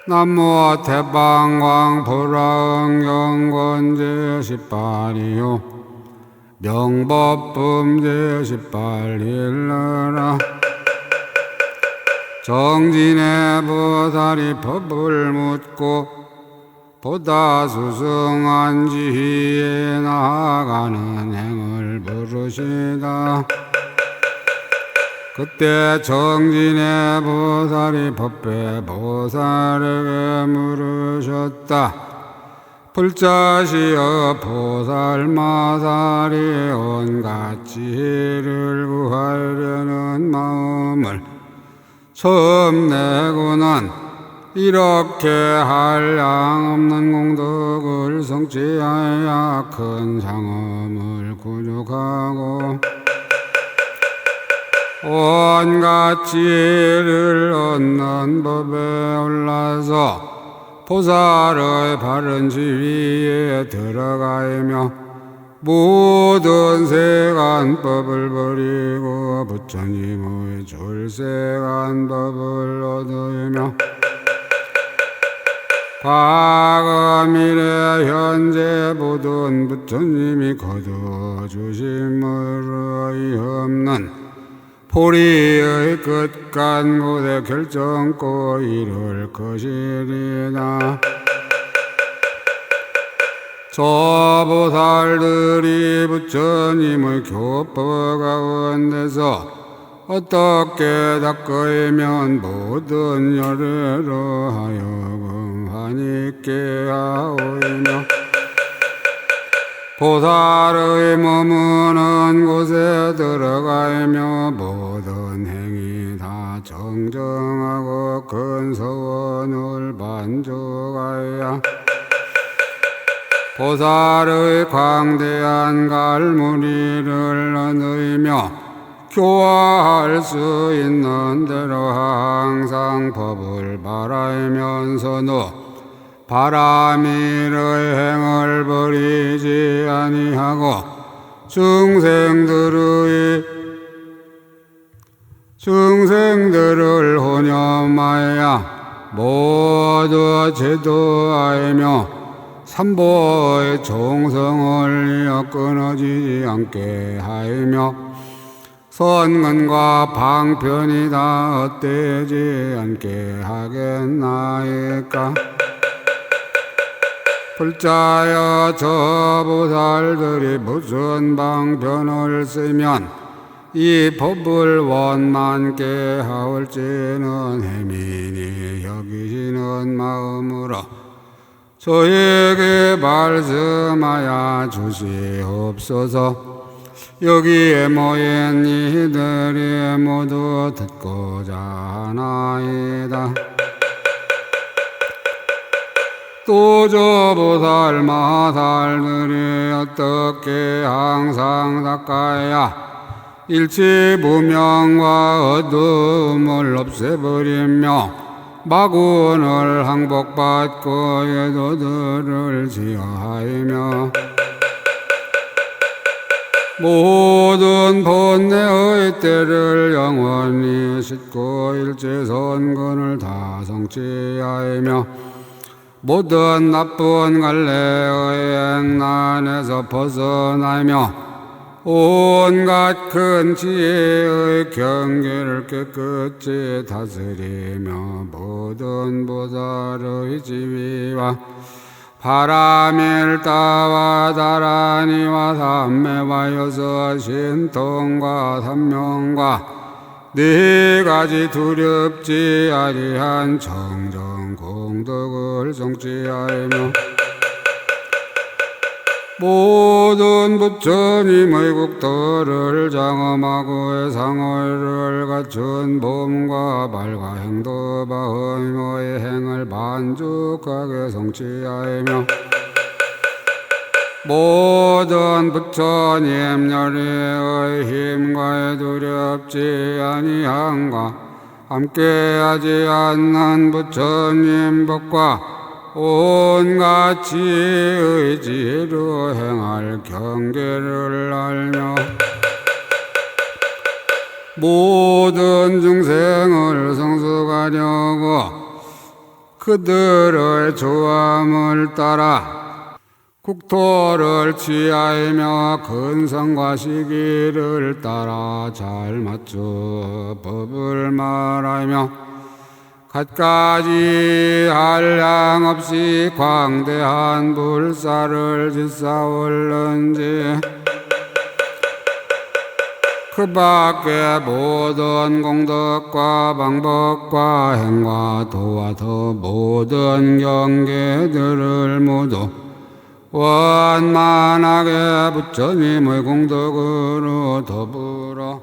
남모 태방광 불화응경권제 18이요 명법범제 18일러라 정진의 보살이 법을 묻고 보다 수승한 지위에 나아가는 행을 부르시다. 그때 정진의 보살이 법배 보살에게 물으셨다. 불자시여 보살마살이 온갖 지혜를 구하려는 마음을 처음 내고는 이렇게 한량 없는 공덕을 성취하여 큰 장엄을 구축하고 온갖 지혜를 얻는 법에 올라서 보살의 바른 지위에 들어가며 모든 세간법을 버리고 부처님의 출세간법을 얻으며 과거 미래 현재 모든 부처님이 거두어주심을 의없는 보리의 끝간 곳에 결정코 이룰 것이리다. 저 보살들이 부처님의 교법 가운데서 어떻게 닦으면 모든 열애로 하여금 환희께 하오이며 보살의 머무는 곳에 들어가며 모든 행위 다 정정하고 큰 서원을 반죽하여 보살의 광대한 갈무리를 얻으며 교화할 수 있는 대로 항상 법을 바라면서도 바라밀의 행을 버리지 아니하고 중생들을 혼념하여 모두 제도하며 삼보의 종성을 이어 끊어지지 않게 하며 선근과 방편이 다 헛되지 않게 하겠나이까. 불자여 저 보살들이 무슨 방편을 쓰면 이 법을 원만케 하올지는 해민히 여기시는 마음으로 저에게 말씀하여 주시옵소서. 여기에 모인 이들이 모두 듣고자 하나이다. 또 저 보살 마살들이 어떻게 항상 닦아야 일체 무명과 어둠을 없애버리며 마군을 항복받고 예도들을 지어하며 모든 본내의 때를 영원히 싣고 일체 선근을 다 성취하며 모든 나쁜 갈래의 행난에서 벗어나며 온갖 큰 지혜의 경계를 깨끗이 다스리며 모든 보살의 지위와 바라밀다와 다라니와 삼매와 여섯 신통과 삼명과 네 가지 두렵지 아니한 정정 공덕을 성취하며 모든 부처님의 국도를 장엄하고 상호를 갖춘 몸과 발과 행도바 의모의 행을 만족하게 성취하며 모든 부처님 열의의 힘과 두렵지 아니함과 함께하지 않는 부처님 법과 온갖 지혜의 지혜로 행할 경계를 알며 모든 중생을 성숙하려고 그들의 조함을 따라 국토를 취하며 근성과 시기를 따라 잘 맞춰 법을 말하며 갖가지 한량 없이 광대한 불사를 짓사올는지 그 밖에 모든 공덕과 방법과 행과 도와 더 모든 경계들을 모두 원만하게 부처님의 공덕으로 더불어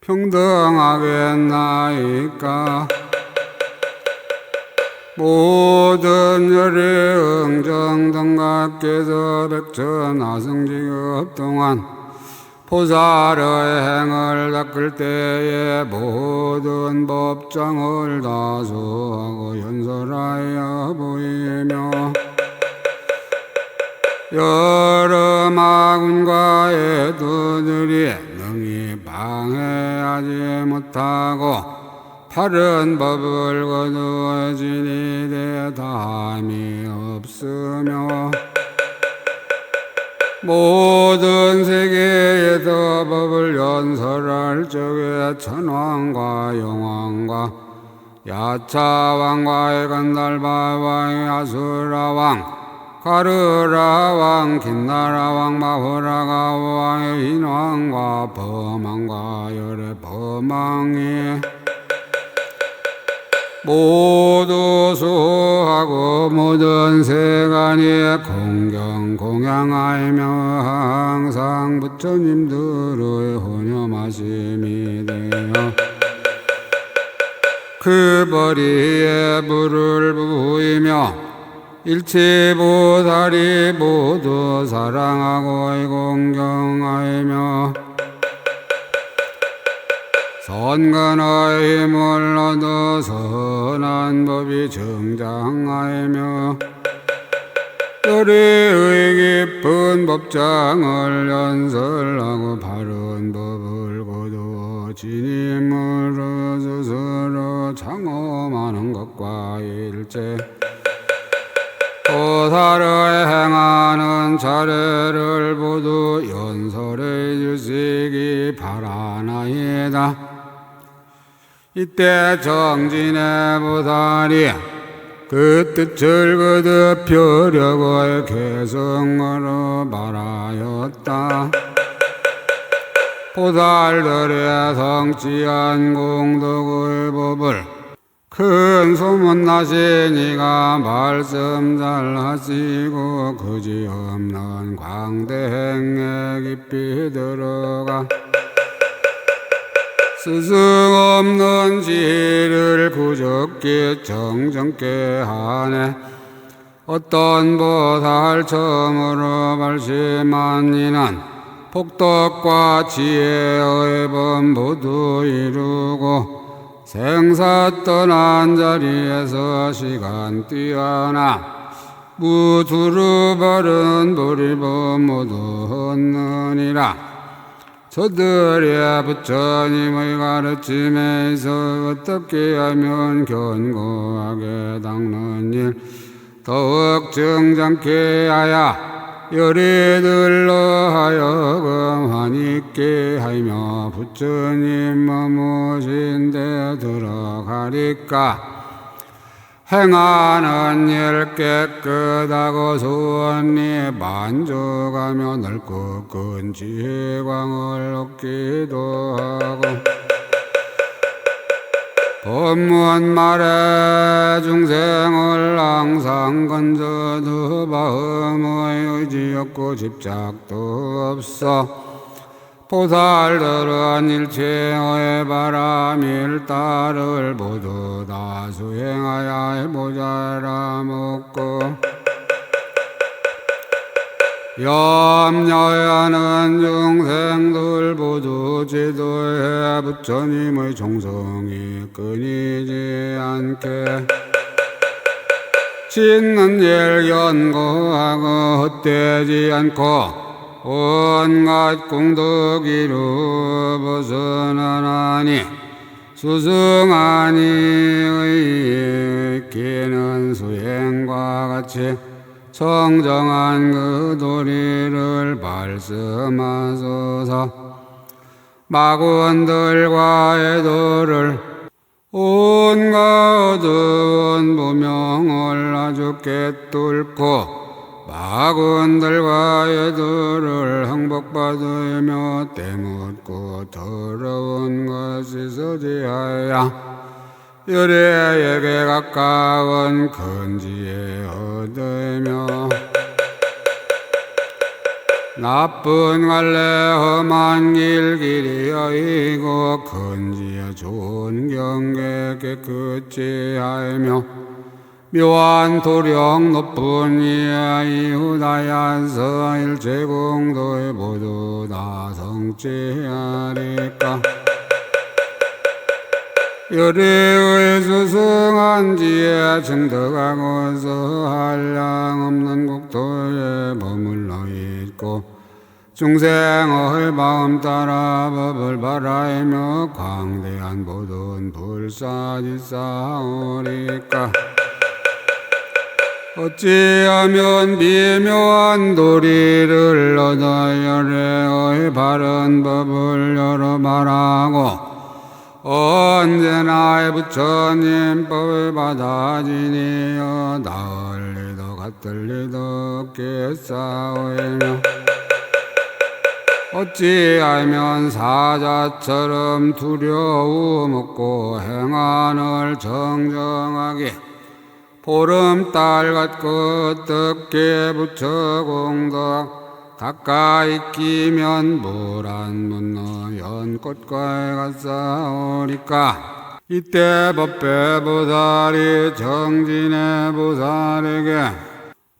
평등하게 나이까 모든 열의 응정 등각께서 백천하승직업 동안 보살의 행을 닦을 때에 모든 법장을 다수하고 연설하여 보이며 여러 마군과 애도들이 능히 방해하지 못하고 바른 법을 거두어 지니되 다함이 없으며 모든 세계에서 법을 연설할 적에 천왕과 영왕과 야차왕과 간달바왕 아수라왕 가르라왕 긴나라왕 마호라가왕의 인왕과 범왕과 열의 범왕이 모두 수하고 모든 세간이 공경 공양하며 항상 부처님들의 혼념하심이 되어 그 머리에 물을 부으며 일체보살이 모두 사랑하고 공경하며 선근의 힘을 얻어 선한 법이 정장하며 열의의 깊은 법장을 연설하고 바른 법을 거두어 진임으로 스스로 창험하는 것과 일체 보살의 행하는 차례를 모두 연설해 주시기 바라나이다. 이때 정진의 보살이 그 뜻을 거듭하려고 개성으로 말하였다. 보살들의 성취한 공덕의 법을 큰 소문나시니가 말씀 잘 하시고 그지없는 광대행에 깊이 들어가 스승 없는 지혜를 부적게 정정케 하네. 어떤 보살 처음으로 발심한 이는 복덕과 지혜의 법 모두 이루고 생사 떠난 자리에서 시간 뛰어나 무두루 바른 보리법 모두 얻느니라. 저들의 부처님의 가르침에서 어떻게 하면 견고하게 닦는 일 더욱 정장케 하여 열애들로 하여금 환있게 하며 부처님 머무신 데 들어가리까. 행하는 일 깨끗하고 수원리 만족하며 넓고 큰 지혜광을 얻기도 하고 법문 말에 중생을 항상 건져도 마음의 의지 없고 집착도 없어 보살들은 일체의 바람일 따를 모두 다 수행하여 해보자라 먹고 염려하는 중생들 모두 지도해 부처님의 종성이 끊이지 않게 짓는 일 연고하고 헛되지 않고 온갖 공덕 이루 벗어나나니 수승하니 의기는 수행과 같이 청정한 그 도리를 말씀하소서. 마군들과의 도를 온갖 어두운 무명을 아주 깨뚫고 마군들과의 도를 행복받으며 때묻고 더러운 것이 서지하여 열애에게 가까운 근지에 얻으며 나쁜 갈래 험한 길이 여이고 근지에 좋은 경계 깨끗이 하며 묘한 도령 높은 이하 이후다야서 일체공도에 모두 다 성취하리까. 열애의 수승한 지에 증득하고서 한량 없는 국토에 머물러 있고 중생의 마음 따라 법을 바라이며 광대한 모든 불사지 쌓으리까. 어찌하면 미묘한 도리를 얻어 열애의 바른 법을 여러 말하고 언제나 부처님 법을 받아지니여 나을 리도 같을 리도 없게 싸우며 어찌하면 사자처럼 두려움 없고 행한을 정정하게 보름달 같고 어떻게 부처 공덕 가까이 끼면 물안 묻는 연꽃과에 갔사오리까. 이때 법배 보살이 정진의 보살에게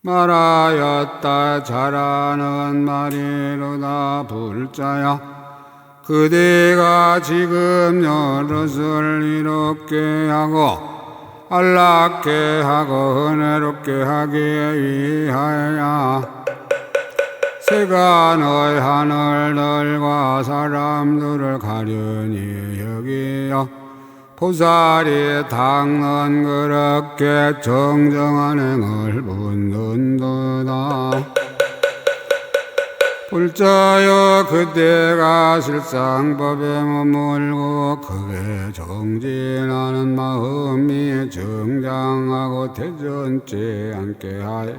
말하였다. 잘하는 말이로다 불자야. 그대가 지금 여럿을 이롭게 하고 안락게 하고 은혜롭게 하기 위하여 세간의 하늘들과 사람들을 가련히 여기어 보살이 닦는 그렇게 정정한 행을 묻는도다. 불자여 그대가 실상법에 머물고 크게 정진하는 마음이 정장하고 대전치 않게 하여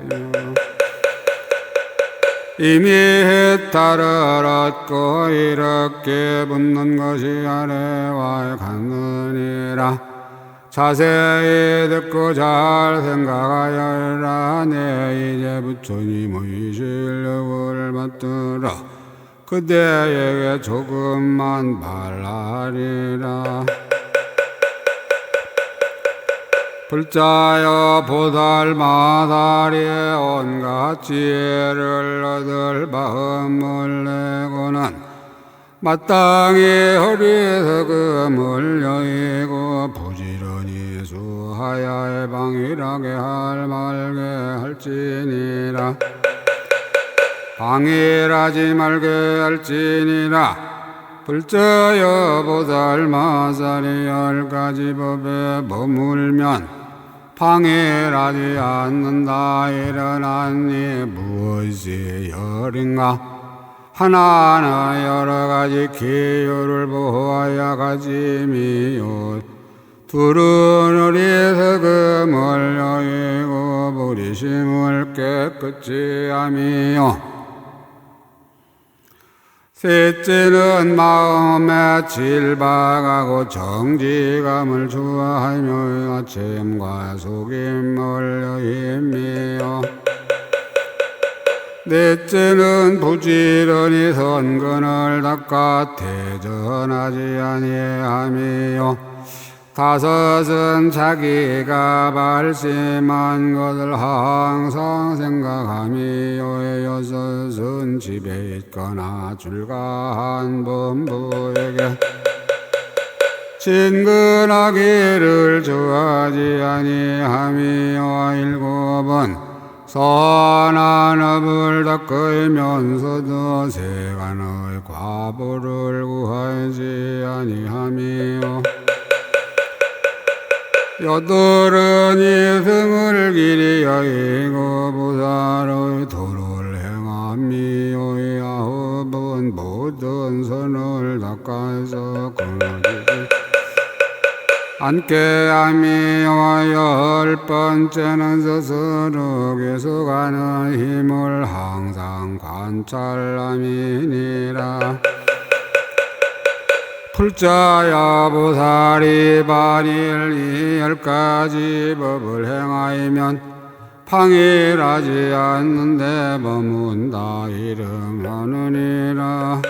이미 해탈을 얻고 이렇게 붙는 것이 아래와 갔느니라. 자세히 듣고 잘 생각하여라. 내 이제 부처님의 실력을 받들어 그대에게 조금만 말하리라. 불자여 보살마다리에 온갖 지혜를 얻을 마음을 내고는 마땅히 어리석음을 여의고 부지런히 수하야에 방일하게 할 말게 할지니라. 방일하지 말게 할지니라. 불자여 보살마살이 10가지 법에 머물면 방해하지 않는다. 일어나니 무엇이 열인가. 하나는 여러 가지 기요를 보아야 가짐이요. 둘은 어리석음을 여의고 부리심을 깨끗이 함이요. 셋째는 마음에 질박하고 정직함을 좋아하며 아침과 속임을 여임이요. 넷째는 부지런히 선근을 닦아 대전하지 아니함이요. 다섯은 자기가 발심한 것을 항상 생각하며 여섯은 집에 있거나 출가한 범부에게 친근하기를 좋아하지 아니하며 일곱은 선한 업을 닦으면서도 세간의 과보를 구하지 아니하며 여덟은 이승을 길이 여의고 보살의 도를 행함이요 아홉은 모든 선을 닦아서 끊어지지 않게 함이요 열 번째는 스스로 계속하는 힘을 항상 관찰함이니라. 불자야 보살이 발일 이 10가지 법을 행하이면 방일하지 않는데 머문다 이름하느니라.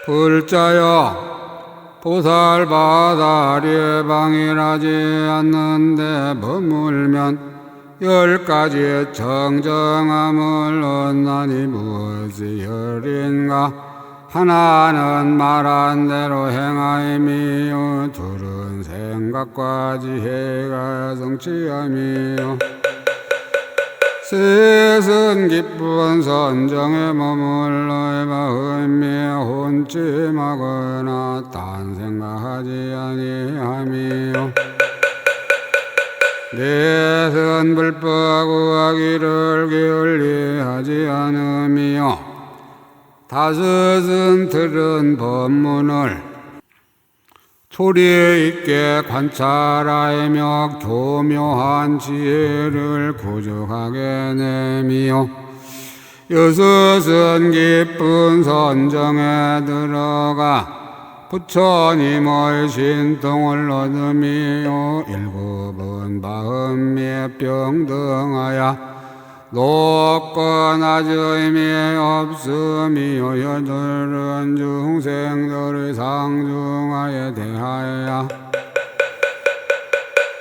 불자여 보살바다리에 방일하지 않는데 머물면 10가지의 정정함을 얻나니 무엇이 열인가. 하나는 말한 대로 행하임이요 둘은 생각과 지혜가 성취함이요 셋은 기쁜 선정에 머물러 마음이 혼침하거나 딴 생각하지 아니함이요 넷은 불법 구하기를 게을리하지 않음이요 다섯은 들은 법문을 소리 있게 관찰하며 교묘한 지혜를 구족하게 내미요 여섯은 기쁜 선정에 들어가 부처님의 신통을 얻음이요 일곱은 마음이 평등하여 높고 낮음이 없음이요 여덟은 중생들의 상중하에 대하여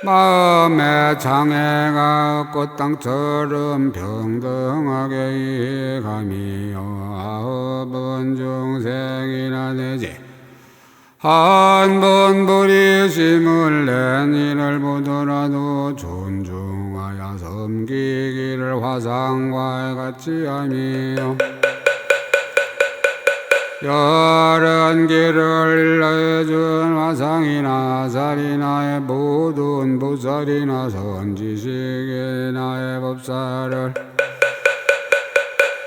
마음의 장애가 없고 땅처럼 평등하게 이해감이요 아홉은 중생이나 되지 한 번 버리심을 낸 이를 보더라도 존중하여 섬기기를 화상과 같이 하며 열한 길을 일러준 화상이나 살이나의 모든 보살이나 선지식이나의 법사를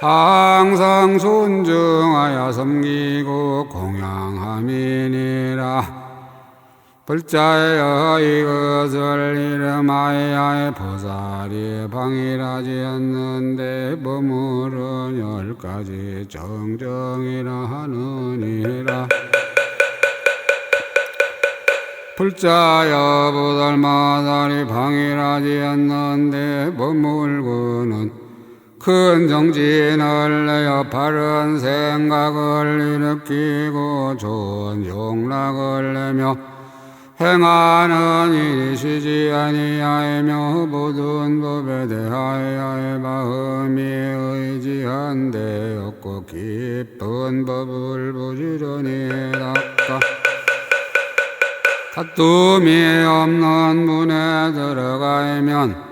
항상 존중하여 섬기고 공양함이니라. 불자여 이것을 이름하여 보살이 방일하지 않는데 머무른 10가지 정정이라 하느니라. 불자여 보살마다리 방일하지 않는데 머물고는 큰 정진을 내어 바른 생각을 일으키고 좋은 용락을 내며 행하는 일이 쉬지 아니하며 모든 법에 대하여 마음이 의지한 데 없고 깊은 법을 부지런히 닦아 다툼이 없는 문에 들어가면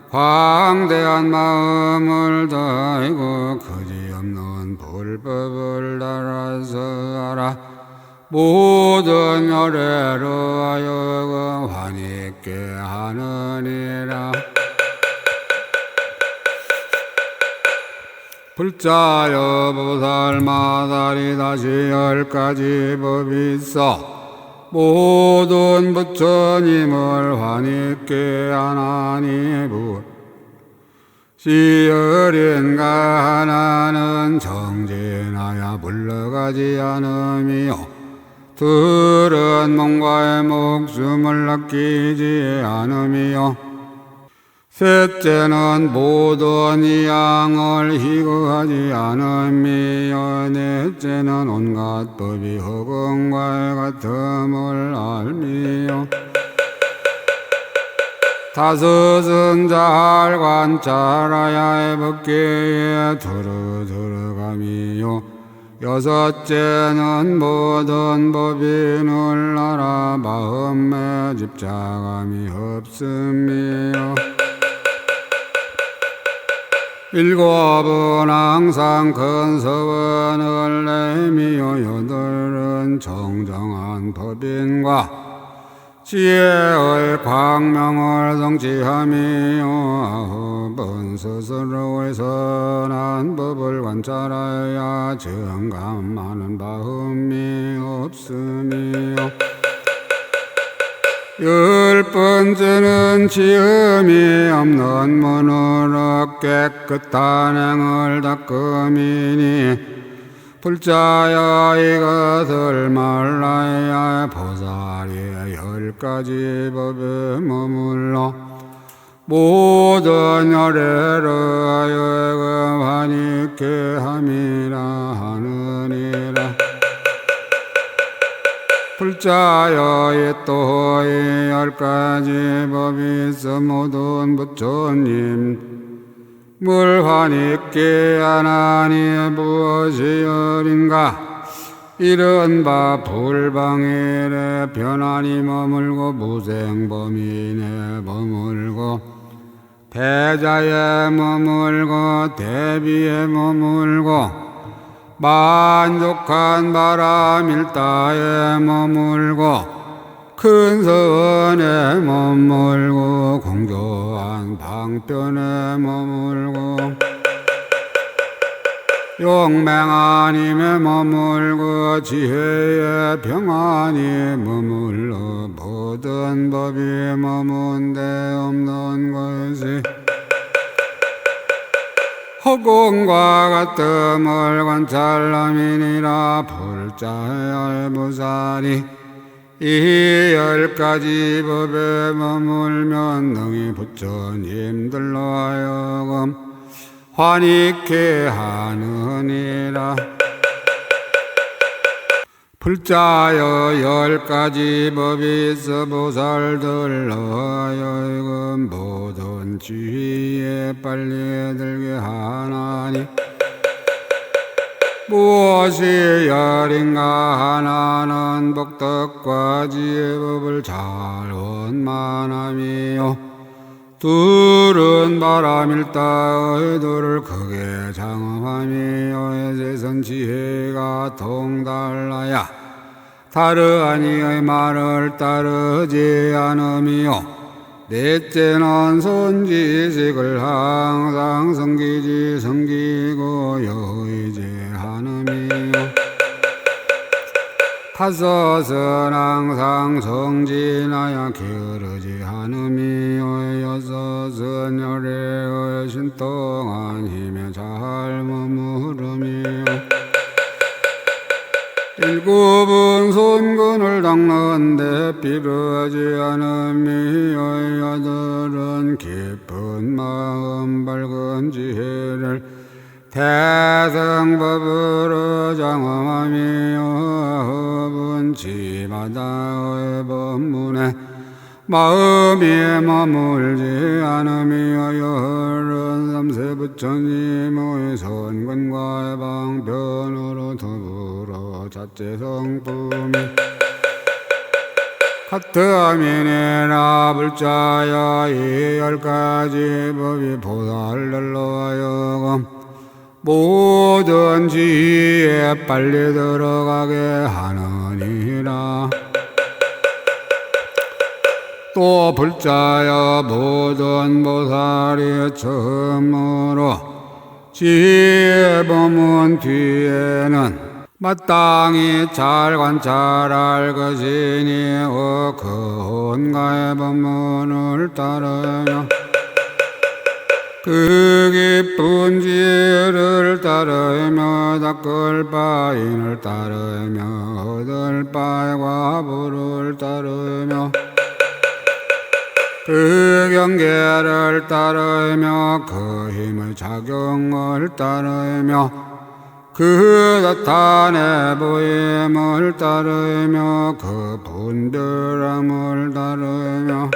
광대한 마음을 다하고 그지없는 불법을 따라서 알아 모든 열애로 하여금 환희있게 하느니라. 불자여 보살마다리 다시 10가지 법이 있어 모든 부처님을 환희있게 하나니 시열인가 하나는 정진하여 물러가지 않음이요 둘은 몸과의 목숨을 아끼지 않음이요 셋째는 모든 이양을 희거하지 않음이요 넷째는 온갖 법이 허공과 같음을 알미요 다섯은 잘 관찰하여 법계에 들어감이요 여섯째는 모든 법인을 알아 마음에 집착함이 없음이요 일곱은 항상 큰 서원을 내미요 여덟은 정정한 법인과 지혜의 광명을 성취하며 아홉은 스스로의 선한 법을 관찰하여 정감하는 마음이 없으며 열 번째는 지음이 없는 문으로 깨끗한 행을 닦음이니 불자여 이것을 말라야 보살이 10가지 법에 머물러 모든 열애를 여금하니께 함이라 하느니라. 불자여 이 또 이 10가지 법이 있어 모든 부처님 물화니께 하나니 무엇이 열인가. 이른바 불방일에 변환이 머물고 무생범인에 머물고 대자에 머물고 대비에 머물고 만족한 바람일다에 머물고 큰 선에 머물고 공조한 방편에 머물고 용맹한 힘에 머물고 지혜의 평안이 머물러 모든 법이 머문 데 없는 것이 허공과 같음을 관찰함이니라. 불자의 무사리 이 10가지 법에 머물면 능히 부처님들로 하여금 환희케 하느니라. 불자여 10가지 법이 있어 보살들로 하여금 모든 지위에 빨리 들게 하나니 무엇이 열인가. 하나는 복덕과 지혜법을 잘 원만함이요 둘은 바람일다 의도를 크게 장엄함이요 세선 지혜가 동달라야 다르하니의 말을 따르지 않음이요 넷째는 선지식을 항상 섬기고 여의제하느니요 다섯은 항상 정진하여 게으르지 않음이요 여섯은 열애의 신통한 힘에 잘 머무름이요 일곱은 손근을 닦는데 비르지 않음이요 여덟은 깊은 마음 밝은 지혜를 대승법으로 장엄함이요 아홉은 지마다의 법문에 마음이 머물지 않음이요 열은 삼세 부처님의 선근과 방편으로 더불어 자체 성품이 같음이니라. 불자여 이 10가지 법이 보살들로 하여금 모든 지혜에 빨리 들어가게 하느니라. 또 불자여 모든 보살이 처음으로 지혜 법문 뒤에는 마땅히 잘 관찰할 것이니 그 혼가의 법문을 따르며 그 깊은 지혜를 따르며 닦을 바인을 따르며 얻을 바의 과부를 따르며 그 경계를 따르며 그 힘의 작용을 따르며 그 나타내 보임을 따르며 그 분별함을 따르며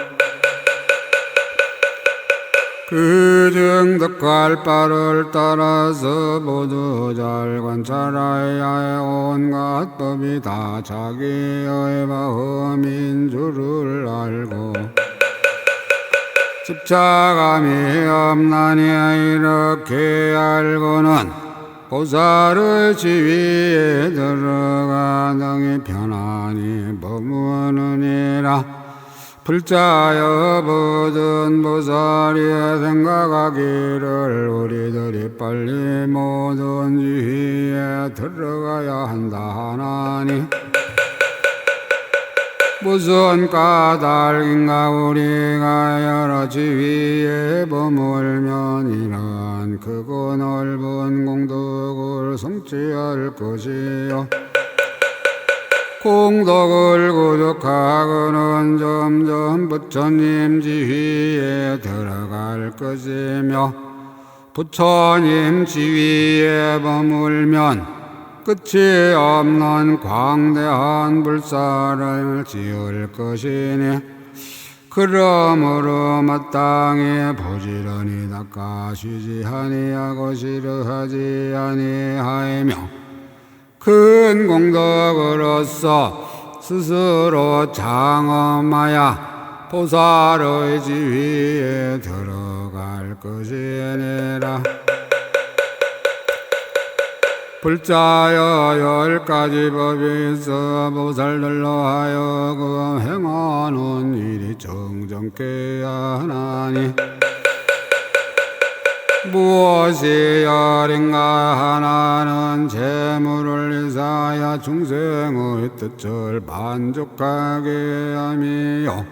그 증득할 바를 따라서 모두 잘 관찰하여 온갖 법이 다 자기의 마음인 줄을 알고 집착함이 없나니 이렇게 알고는 보살의 지위에 들어가 능히 편안히 머무느니라. 불자여 모든 보살이 생각하기를 우리들이 빨리 모든 지위에 들어가야 한다 하나니 무슨 까닭인가 우리가 여러 지위에 머물면 이런 크고 넓은 공덕을 성취할 것이요 공덕을 구득하고는 점점 부처님 지위에 들어갈 것이며 부처님 지위에 머물면 끝이 없는 광대한 불사를 지을 것이니 그러므로 마땅히 부지런히 닦아쉬지 아니하고 싫어하지 아니하며 큰 공덕으로서 스스로 장엄하여 보살의 지위에 들어갈 것이니라. 불자여 10가지 법이 있어 보살들로 하여금 행하는 일이 정정케 하나니 무엇이 열인가 하나는 재물을 위하여 중생의 뜻을 만족하게 함이요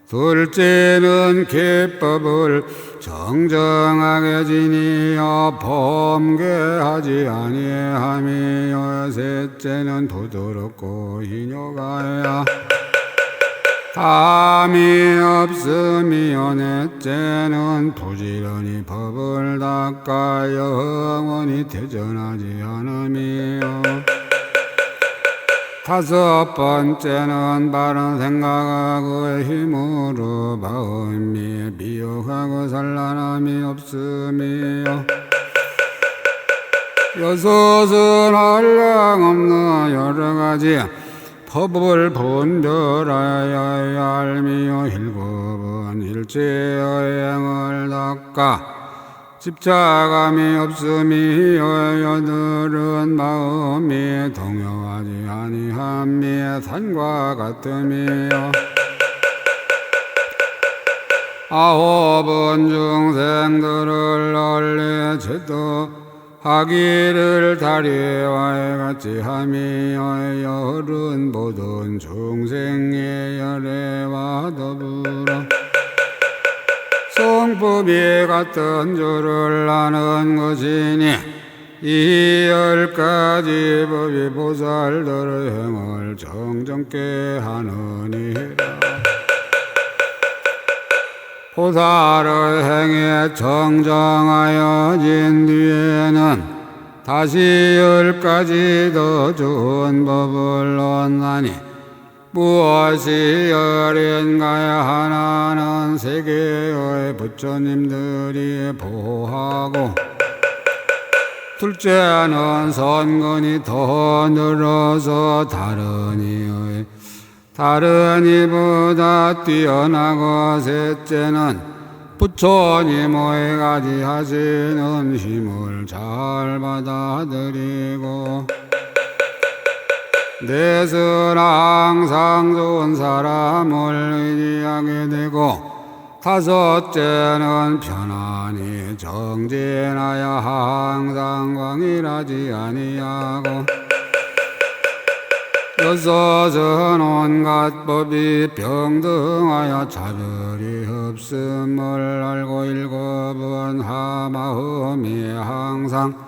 둘째는 기법을 정정하게 지니어 범괴하지 아니함이요 셋째는 부드럽고 희녀가야 담이 없음이요 넷째는 부지런히 법을 닦아 영원히 퇴전하지 않음이요 다섯 번째는 바른 생각하고 힘으로 마음이 미혹하고 산란함이 없음이요 여섯은 한량없는 여러가지 법을 분별하여야 알미요 일곱은 일체여행을 닦아 집착함이 없음이요 여덟은 마음이 동요하지 아니함이 산과 같음이요 아홉은 중생들을 널리 제도하기를 다리와 같이 함이요 열은 모든 중생의 열애와 더불어 성품이 같은 줄을 아는 것이니 이 10가지 법이 보살들의 행을 정정케 하느니라. 보살의 행에 정정하여진 뒤에는 다시 10가지 더 좋은 법을 얻나니 무엇이 열인가야 하나는 세계의 부처님들이 보호하고 둘째는 선근이 더 늘어서 다른 이보다 뛰어나고 셋째는 부처님의 가지 하시는 힘을 잘 받아들이고 넷은 항상 좋은 사람을 의지하게 되고 다섯째는 편안히 정진하여 항상 광일하지 아니하고 여섯은 온갖 법이 평등하여 차별이 없음을 알고 일곱은 하마음이 항상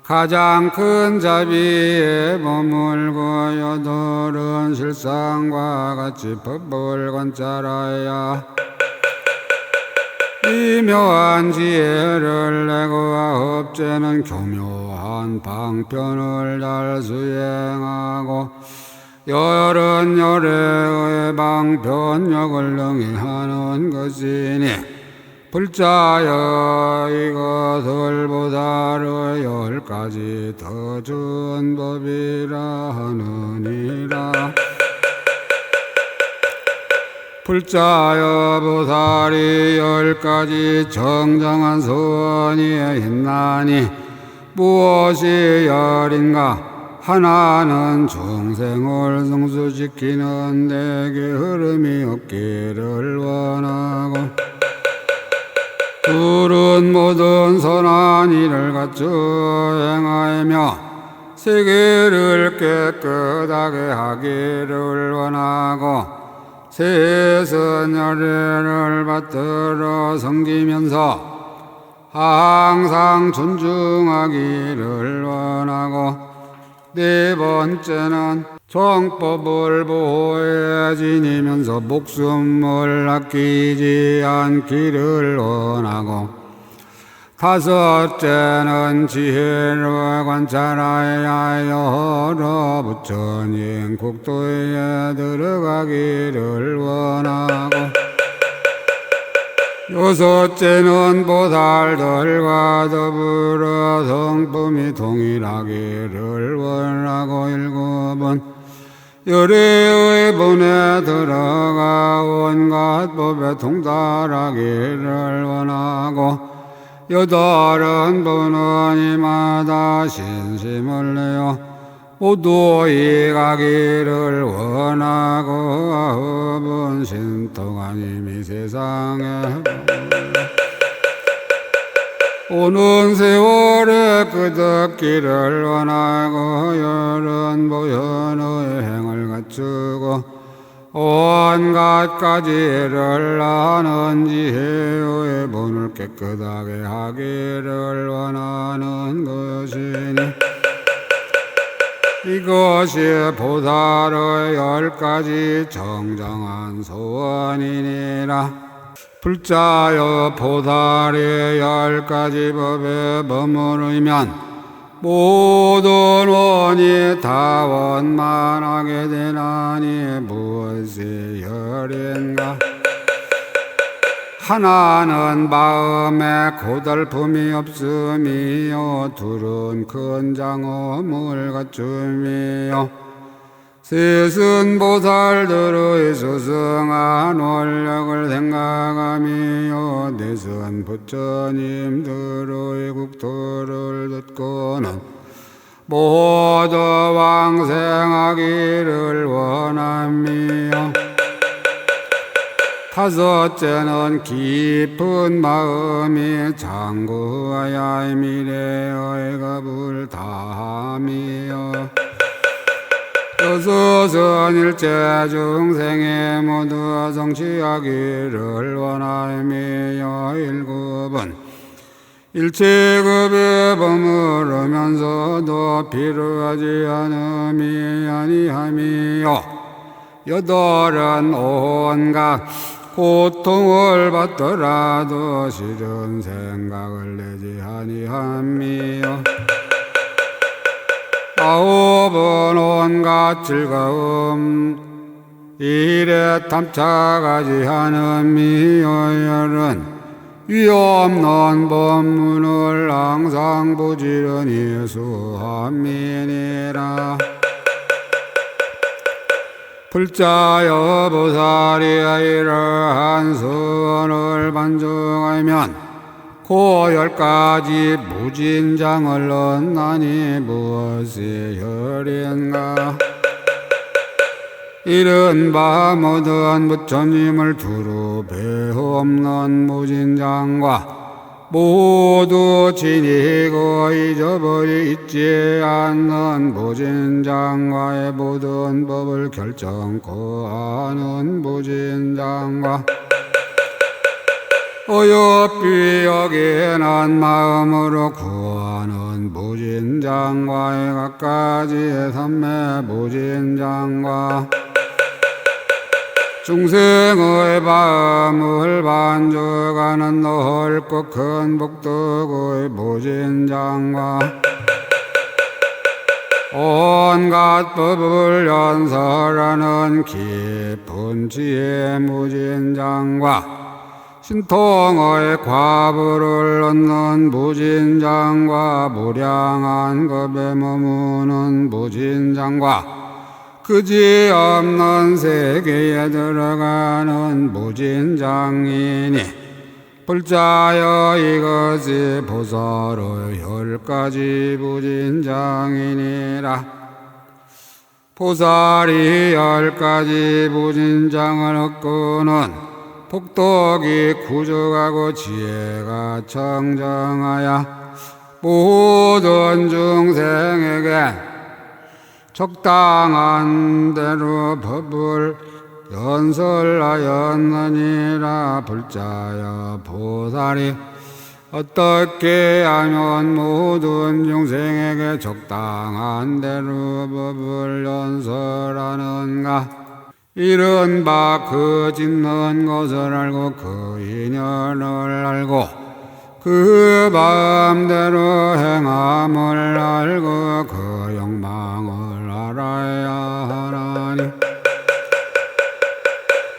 가장 큰 자비에 머물고 여덟은 실상과 같이 법을 관찰하여 미묘한 지혜를 내고 아홉째는 교묘한 방편을 잘 수행하고 열은 열애의 방편력을 능히하는 것이니 불자여 이것을 보살의 10가지 더 좋은 법이라 하느니라. 불자여 보살이 10가지 정정한 소원이 있나니 무엇이 열인가 하나는 중생을 성수시키는 내게 흐름이 없기를 원하고, 둘은 모든 선한 일을 갖추어 행하며 세계를 깨끗하게 하기를 원하고, 셋은 열애를 받들어 섬기면서 항상 존중하기를 원하고, 네 번째는 정법을 보호해 지니면서 목숨을 아끼지 않기를 원하고, 다섯째는 지혜로 관찰하여 여러 부처님 국도에 들어가기를 원하고, 여섯째는 보살들과 더불어 성품이 동일하기를 원하고, 일곱은 열애의 본에 들어가 온갖 법에 통달하기를 원하고, 여덟은 보는 이마다 신심을 내어 모두 이가기를 원하고, 아홉은 신통한 이미 세상에 오는 세월에 끄덕기를 원하고, 열은 보현의 행을 갖추고 온갖 가지를 아는 지혜의 본을 깨끗하게 하기를 원하는 것이니, 이것이 보살의 10가지 정정한 소원이니라. 불자여 보살의 10가지 법에 머무르면 모든 원이 다 원만하게 되나니 무엇이 열인가? 하나는 마음에 고달픔이 없음이요, 둘은 큰 장엄을 갖춤이요, 셋은 보살들의 스승한 원력을 생각함이요, 넷은 부처님들의 국토를 듣고는 모두 왕생하기를 원함이요, 다섯째는 깊은 마음이 장구하여 미래의 값을 다함이요, 여섯은 일체 중생이 모두 성취하기를 원하며, 일곱은 일체급에 머무르면서도 필요하지 않음이 아니함이요, 여덟은 온갖 고통을 받더라도 싫은 생각을 내지 아니함이요, 아홉은 온갖 즐거움 일에 탐착하지 않음이요, 열은 위없는 법문을 항상 부지런히 수함이니라. 불자여 보살이 이러한 선을 반증하면 그 10가지 무진장을 얻나니 무엇이 혈인가? 이른바 모든 부처님을 두루 배없는 무진장과 모두 지니고 잊어버리 있지 않는 무진장과의 모든 법을 결정코 아는 무진장과 어여삐 여기는 마음으로 구하는 무진장과의 각가지의 삼매 무진장과 중생의 마음을 반죽하는 넓고 큰 복덕의 무진장과 온갖 법을 연설하는 깊은 지혜 무진장과 신통의 과부를 얻는 무진장과 무량한 겁에 머무는 무진장과 그지없는 세계에 들어가는 무진장이니 불자여 이것이 보살의 10가지 무진장이니라. 보살이 10가지 부진장을 얻고는 복덕이 구족하고 지혜가 청정하여 모든 중생에게 적당한 대로 법을 연설하였느니라. 불자여 보살이 어떻게 하면 모든 중생에게 적당한 대로 법을 연설하는가? 이른 바 그 짓는 것을 알고 그 인연을 알고 그 마음대로 행함을 알고 그 욕망을 알아야 하나니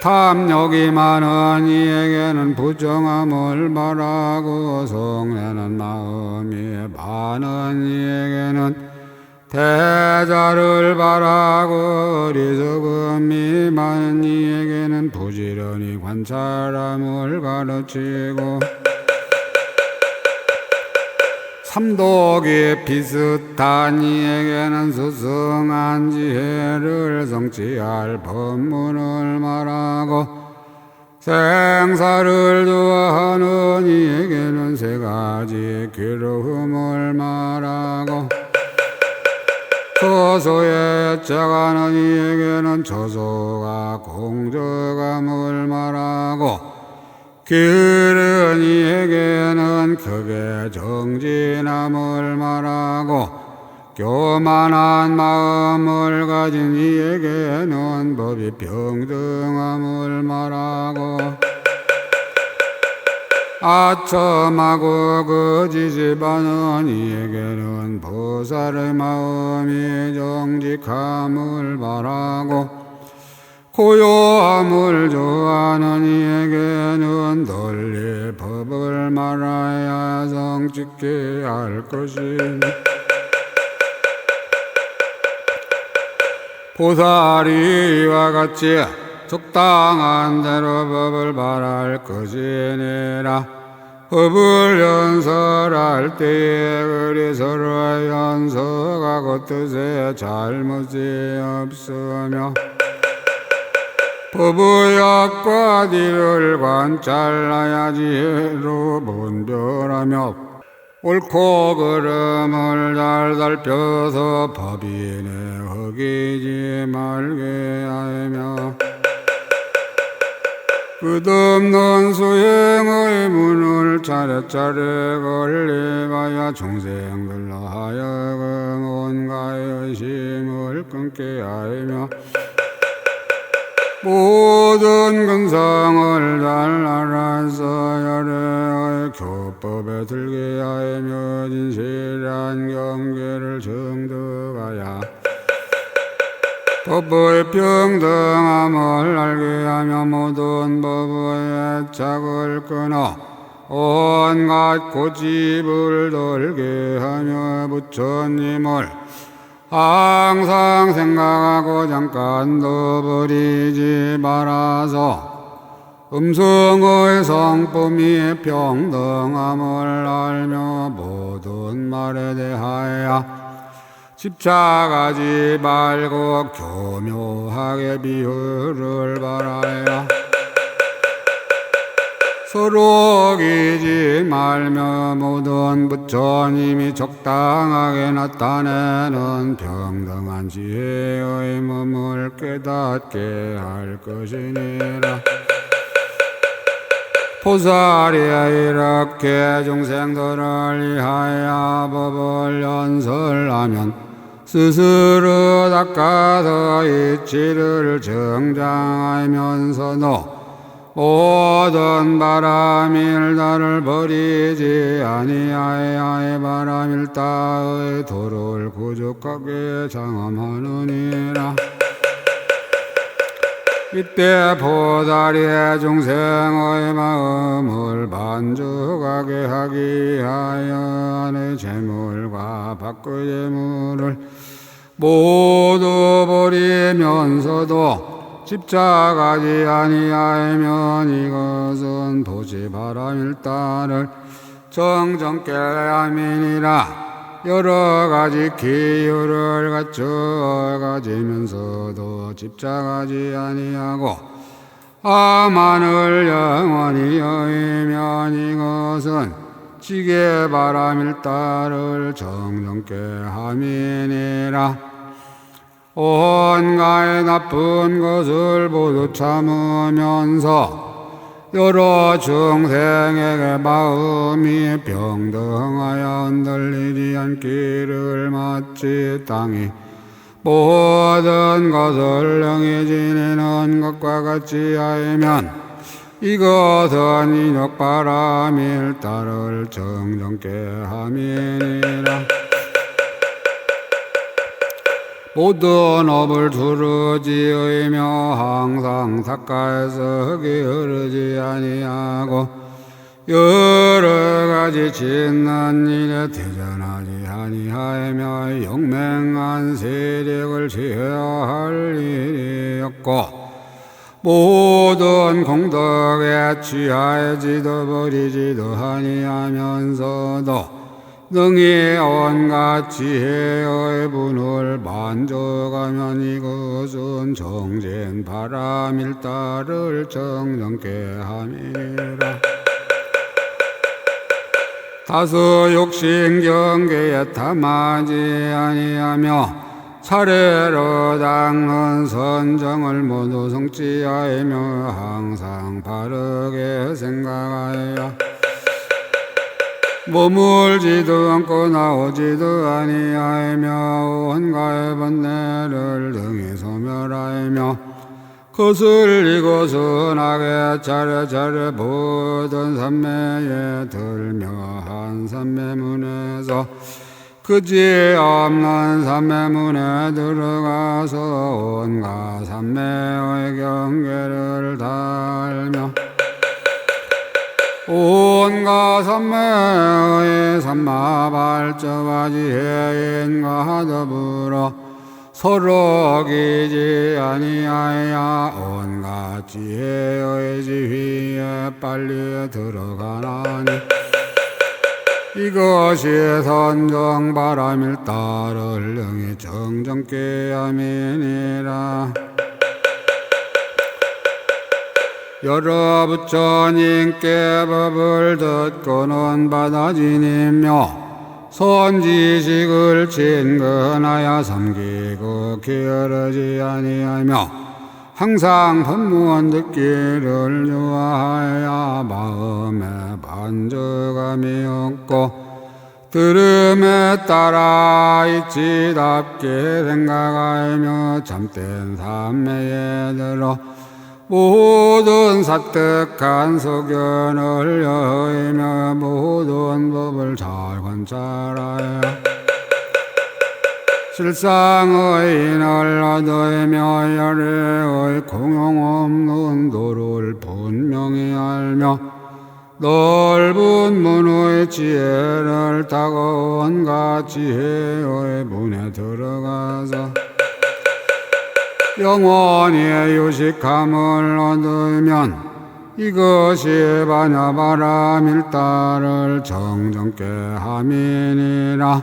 탐욕이 많은 이에게는 부정함을 말하고 성내는 마음이 많은 이에게는 대자를 바라고 어리석음이 많은 이에게는 부지런히 관찰함을 가르치고 삼독이 비슷한 이에게는 스승한 지혜를 성취할 법문을 말하고 생사를 좋아하는 이에게는 3가지 괴로움을 말하고 처소에 애착하는 이에게는 처소가 공적함을 말하고 길은 이에게는 크게 정진함을 말하고 교만한 마음을 가진 이에게는 법이 평등함을 말하고 아첨하고 거짓이 많은 이에게는 보살의 마음이 정직함을 말하고 고요함을 좋아하는 이에게는 널리 법을 말하여 성취케 할 것이니 보살이 이와 같이 적당한 대로 법을 말할 것이니라. 법을 연설할 때에 그리 서로 연석하고 뜻에 잘못이 없으며 법의 악과 뒤를 관찰하여 지혜로 분별하며 옳고 그름을 잘 살펴서 법인에 어기지 말게 하며 끝없는 수행의 문을 차례차례 건립하여 중생들로 하여금 온갖 의심을 끊게 하며 모든 근성을 잘 알아서 열애의 교법에 들게 하며 진실한 경계를 정득하여 법의 평등함을 알게 하며 모든 법의 애착을 끊어 온갖 고집을 덜게 하며 부처님을 항상 생각하고 잠깐도 버리지 말아서 음성의 성품이 평등함을 알며 모든 말에 대하여 집착하지 말고 교묘하게 비유를 바라야 서로 어기지 말며 모든 부처님이 적당하게 나타내는 평등한 지혜의 몸을 깨닫게 할 것이니라. 보살이 이렇게 중생들을 위하여 법을 연설하면 스스로 닦아서 이치를 정장하면서도 모든 바람일다를 버리지 아니하여 바람일다의 도를 구족하게 장엄하느니라. 이때 보살이 중생의 마음을 만족하게 하기 하여 안의 재물과 밖의 재물을 모두 버리면서도 집착하지 아니하면 이것은 도시 바람일다를 정정케 함이니라. 여러 가지 기유를 갖춰 가지면서도 집착하지 아니하고 아만을 영원히 여의면 이것은 지게 바람일 따를 정정케 함이니라. 온갖 나쁜 것을 모두 참으면서 여러 중생에게 마음이 평등하여 흔들리지 않기를 마치 땅이 모든 것을 영이 지니는 것과 같이 하면 이것은 인욕바람일 따를 정정케 함이니라. 모든 업을 두루 지으며 항상 삿가에서 게으르지 아니하고 여러 가지 짓는 일에 대전하지 아니하며 용맹한 세력을 취해야 할 일이 없고 모든 공덕에 취하지도 버리지도 아니하면서도 능히 온갖 지혜의 분을 만족하면 이것은 정진 바람일 따를 정정케 함이라. 다수 욕심 경계에 탐하지 아니하며 차례로 닦는 선정을 모두 성취하며 항상 바르게 생각하여 머물지도 않고 나오지도 아니하며 온갖 번뇌를 등에 소멸하며 거슬리고 선하게 차례차례 모든 산매에 들며 한 산매문에서 그지없는 산매문에 들어가서 온갖 산매의 경계를 달며 온갖 산매의 산마발자와 지혜인과 더불어 서로 기지 아니하여 온갖 지혜의 지휘에 빨리 들어가나니 이것이 선정바람일 따를 영이 정정케 함이니라. 여러 부처님께 법을 듣고는 받아지니며 선지식을 친근하여 섬기고 게으르지 아니하며 항상 법문 듣기를 좋아하여 마음에 반죽함이 없고 들음에 따라 이치답게 생각하며 참된 삼매에 들어 모든 사특한 소견을 여의며 모든 법을 잘 관찰하여 실상의 인을 얻으며 열애의 공용 없는 도를 분명히 알며 넓은 문의 지혜를 타고 온갖 지혜의 문에 들어가서 영원히 유식함을 얻으면 이것이 반야바람일 따를 정정케 함이니라.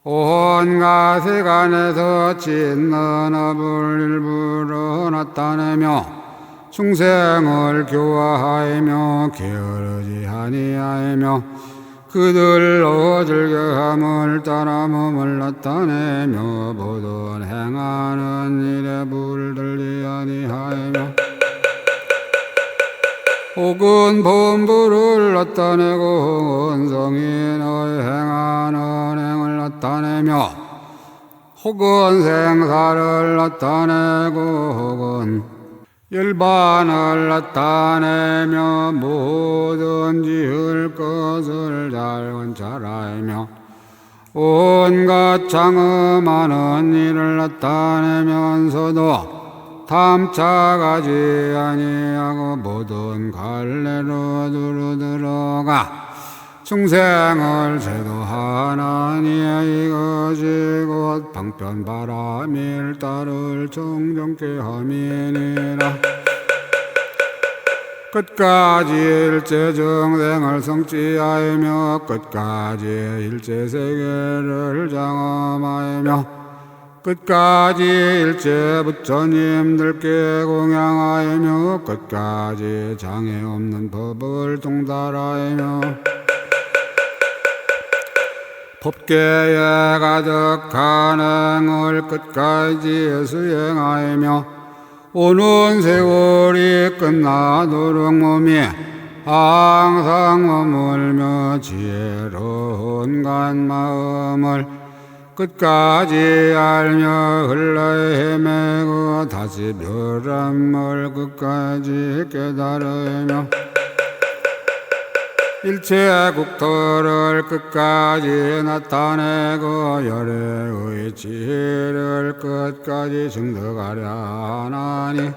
온갖 세간에서 짓는 업을 일부러 나타내며 중생을 교화하며 게으르지 아니하며 그들로 즐겨함을 따라 몸을 나타내며 모든 행하는 일에 물들지 아니하며 혹은 본부를 나타내고 혹은 성인의 행하는 행을 나타내며 혹은 생사를 나타내고 혹은 열반을 나타내며 모든 지을 것을 잘 관찰하며 온갖 장엄하는 일을 나타내면서도 탐착하지 아니하고 모든 갈래로 두루 들어가 중생을 제도하나니 이것이 곧 방편바람일 따를 정정케 함이니라. 끝까지 일체 정생을 성취하며 끝까지 일체 세계를 장엄하며 끝까지 일체 부처님들께 공양하며 끝까지 장애 없는 법을 통달하며 법계에 가득한 행을 끝까지 수행하며 오는 세월이 끝나도록 몸이 항상 머물며 지혜로운 간 마음을 끝까지 알며 흘러 헤매고 다시 멸함을 끝까지 깨달으며 일체 국토를 끝까지 나타내고 열애의 지혜를 끝까지 증득하려 하나니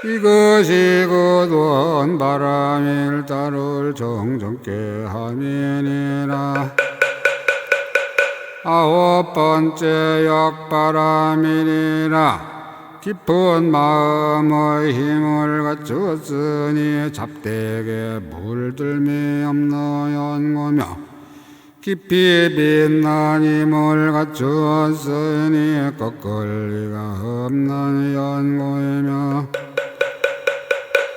이것이 고도한 바람일 따를 정정케 함이니라. 아홉 번째 역바람이니라. 깊은 마음의 힘을 갖추었으니 잡되게 물들미 없는 연고며 깊이 빛난 힘을 갖추었으니 꺾을 리가 없는 연고이며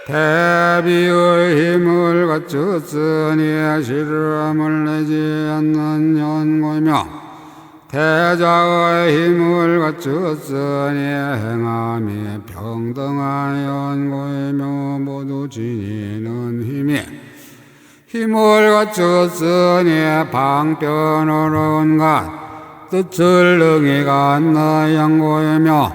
대비의 힘을 갖추었으니 실험을 내지 않는 연고이며 대자의 힘을 갖추었으니 행함이 평등한 연고이며 모두 지니는 힘을 갖추었으니 방편으로 온갖 뜻을 능히 갖는 연고이며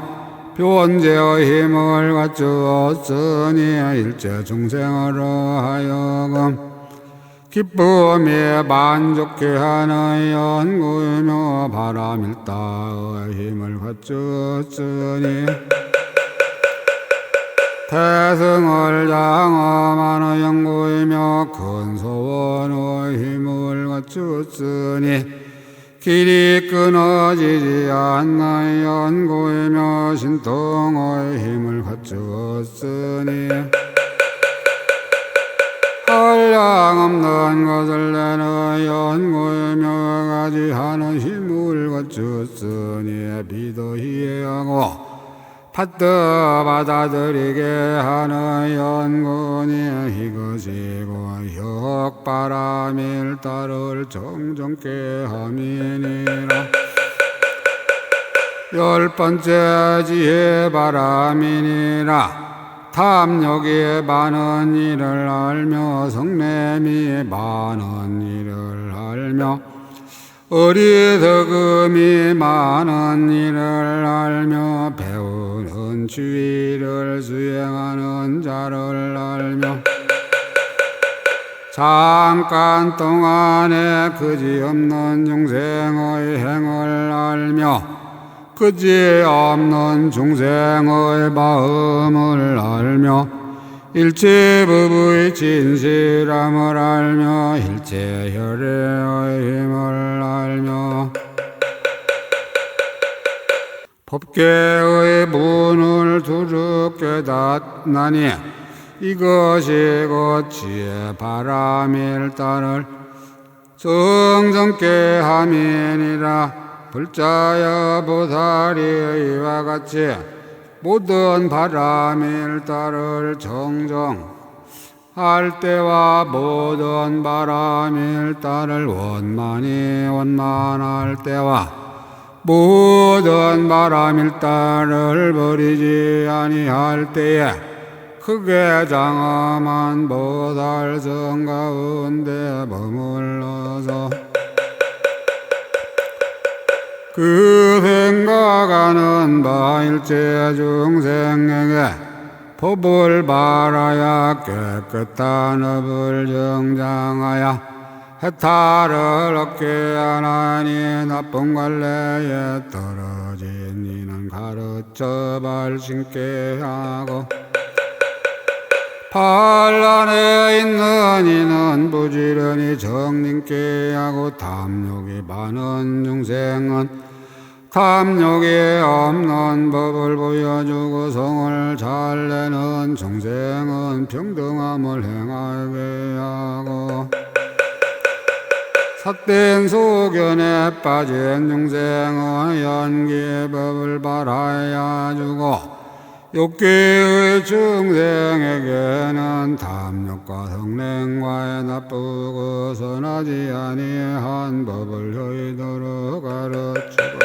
변제의 힘을 갖추었으니 일체 중생으로 하여금 기쁨에 만족해 하는 연고이며 바람일다의 힘을 갖추었으니 태승을 장엄하는 연고이며 큰 소원의 힘을 갖추었으니 길이 끊어지지 않는 연고이며 신통의 힘을 갖추었으니 한량없는 것을 내는 연고이며 가지 하는 힘을 갖추었으니 비도 이해하고 받도 받아들이게 하는 연고니 이것이고 역바람일 따를 정정케 함이니라. 열 번째 지혜 바람이니라. 탐욕이 많은 일을 알며 성냄이 많은 일을 알며 어리석음이 많은 일을 알며 배우는 주의를 수행하는 자를 알며 잠깐 동안에 그지없는 중생의 행을 알며 그지없는 중생의 마음을 알며 일체법의 진실함을 알며 일체 혈애의 힘을 알며 법계의 문을 두루 깨닫나니 이것이 곧 지혜 바람일 따를 정정케 함이니라. 불자여 보살이 이와 같이 모든 바람일 따를 정정할 때와 모든 바람일 따를 원만히 원만할 때와 모든 바람일 따를 버리지 아니할 때에 크게 장엄한 보살성 가운데 머물러서 그 생각하는 바 일체 중생에게 법을 말하여 깨끗한 업을 정장하여 해탈을 얻게 하나니 나쁜 관례에 떨어진 이는 가르쳐 발신케 하고 반란에 있는 이는 부지런히 정림케 하고 탐욕이 많은 중생은 탐욕이 없는 법을 보여주고 성을 잘 내는 중생은 평등함을 행하게 하고, 삿된 소견에 빠진 중생은 연기의 법을 바라야 주고, 욕기의 중생에게는 탐욕과 성냉과의 나쁘고 선하지 아니한 법을 효의도록 가르치고,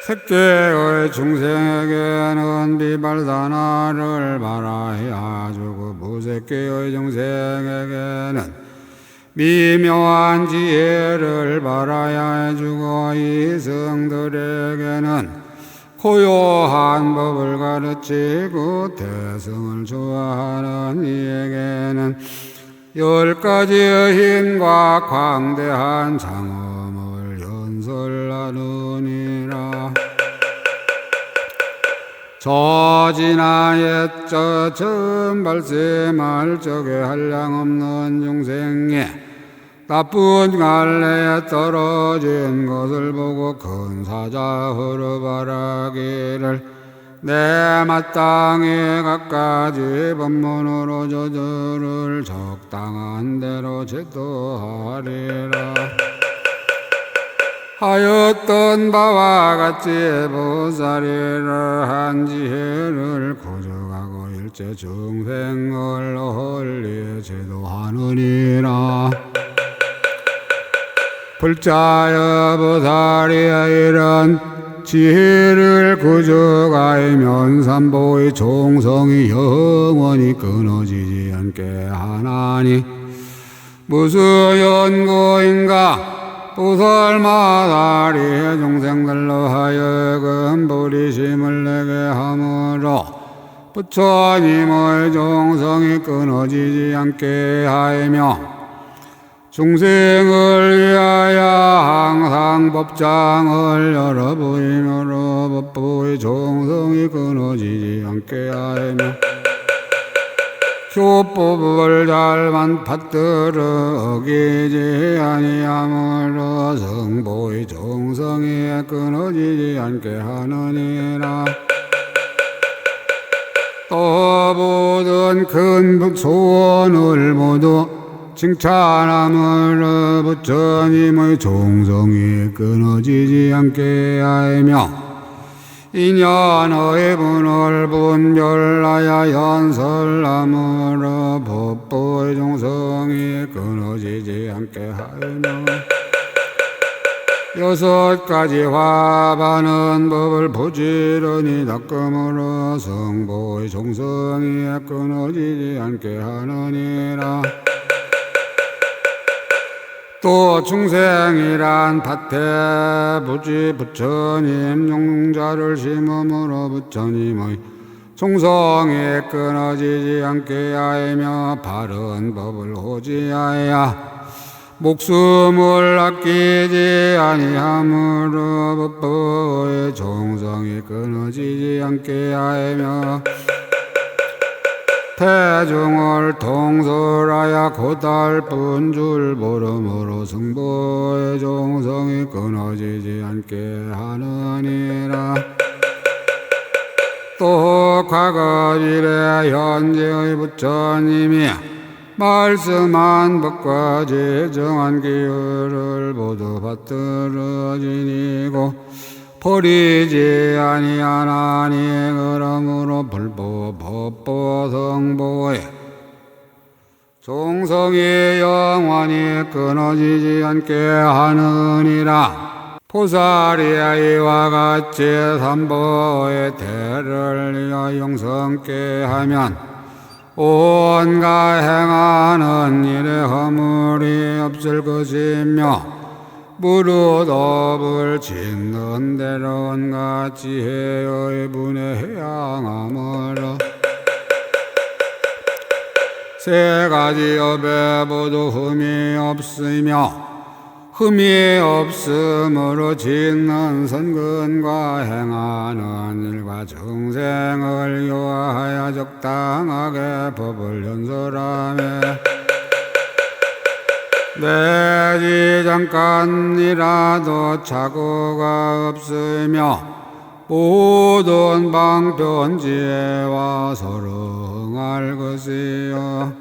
색계의 중생에게는 비발사나를 바라야 주고, 무색계의 중생에게는 미묘한 지혜를 바라야 해주고, 이성들에게는 고요한 법을 가르치고, 대승을 좋아하는 이에게는 10가지의 힘과 광대한 장엄을 연설하느니라. 저지나 옛저 처음 발생할 적에 한량없는 중생에 나쁜 갈래에 떨어진 것을 보고 큰 사자흐르 바라기를, 내 마땅히 갖가지 법문으로 저들을 적당한 대로 제도하리라. 하였던 바와 같이 보살이를 한 지혜를 구족하고 일체 중생을 널리 제도하느니라. 불자여 보살이여 이런 지혜를 구족하이면 삼보의 종성이 영원히 끊어지지 않게 하나니, 무슨 연고인가 보살마다리 중생들로 하여금 부리심을 내게 하므로 부처님의 종성이 끊어지지 않게 하이며, 중생을 위하여 항상 법장을 열어 보이므로 법부의 종성이 끊어지지 않게 하이며, 교법을 잘만 받들어 어기지 아니하므로 성보의 종성이 끊어지지 않게 하느니라. 또 모든 큰 소원을 모두 칭찬함으로 부처님의 종성이 끊어지지 않게 하며, 인연의 분을 분별하여 연설함으로 법보의 종성이 끊어지지 않게 하며, 6가지 화반은 법을 부지런히 닦음으로 성보의 종성이 끊어지지 않게 하느니라. 또 중생이란 밭에 부지 부처님 용자를 심음으로 부처님의 종성이 끊어지지 않게 하이며, 바른 법을 호지하여 목숨을 아끼지 아니하므로 법보의 종성이 끊어지지 않게 하이며, 대중을 통솔하여 고달픈 줄 모름으로 성보의 종성이 끊어지지 않게 하느니라. 또 과거 이래 현재의 부처님이 말씀한 법과 제정한 기율을 모두 받들어 지니고 버리지 아니하나니, 그러므로 불보 법보 성보의 종성이 영원히 끊어지지 않게 하느니라. 보살이야 이와 같이 삼보의 대를 이어 영성케 하면 온갖 행하는 일에 허물이 없을 것이며, 무릇 업을 짓는 대로 온갖 지혜의 분에 향함으로 3가지 업에 모두 흠이 없으며, 흠이 없으므로 짓는 선근과 행하는 일과 중생을 요하여 적당하게 법을 연설하며, 내지 잠깐이라도 착오가 없으며 모든 방편지혜와 서로 응할 것이요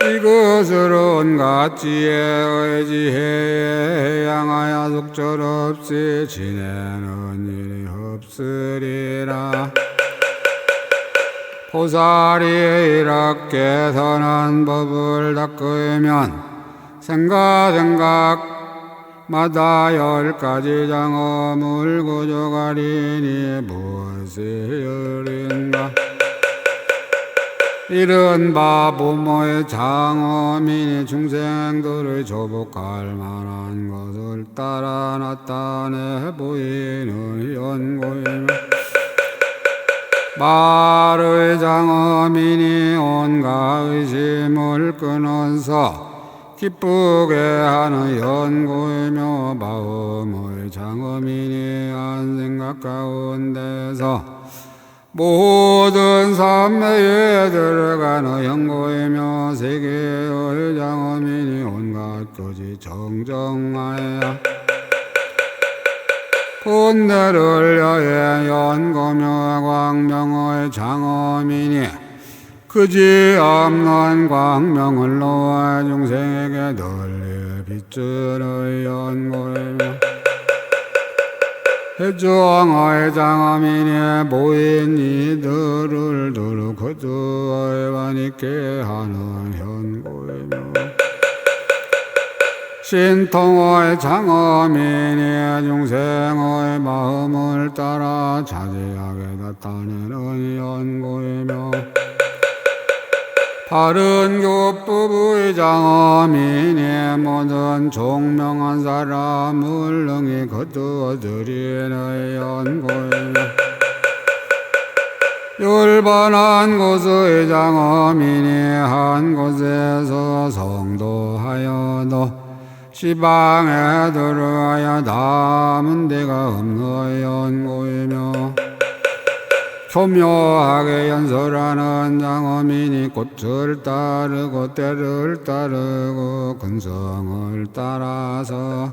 이것으로 온갖 지혜의 지혜에 향하여 속절없이 지내는 일이 없으리라. 보살이 이렇게 선한 법을 닦으면 생각마다 10가지 장엄을 고조하리니 무엇이 열인가. 이른바 부모의 장엄이니 중생들의 조복할 만한 것을 따라 나타내 보이는 연고이며 말의 장엄이니 온갖 의심을 끊어서 기쁘게 하는 연고이며 마음의 장엄이니 한 생각 가운데서 모든 삼매에 들어가는 연고이며 세계의 장엄이니 온갖 것이 정정하여 본대를 여해 연고며 광명의 장엄이니 그지없는 광명을 놓아 중생에게 널리 비추는 연고이며 해종의 장엄이니 모인 이들을 두루 거두어 완있게 하는 현고이며 신통의 장엄이니 중생의 마음을 따라 자세하게 나타내는 연고이며 바른 교법의 장엄이니 모든 종명한 사람을 능히 거두어들이는 연고이며 열반한 곳의 장엄이니 한 곳에서 성도하여도 시방에 들어야 남은 데가 없는 연고이며 교묘하게 연설하는 장엄이니 꽃을 따르고 때를 따르고 근성을 따라서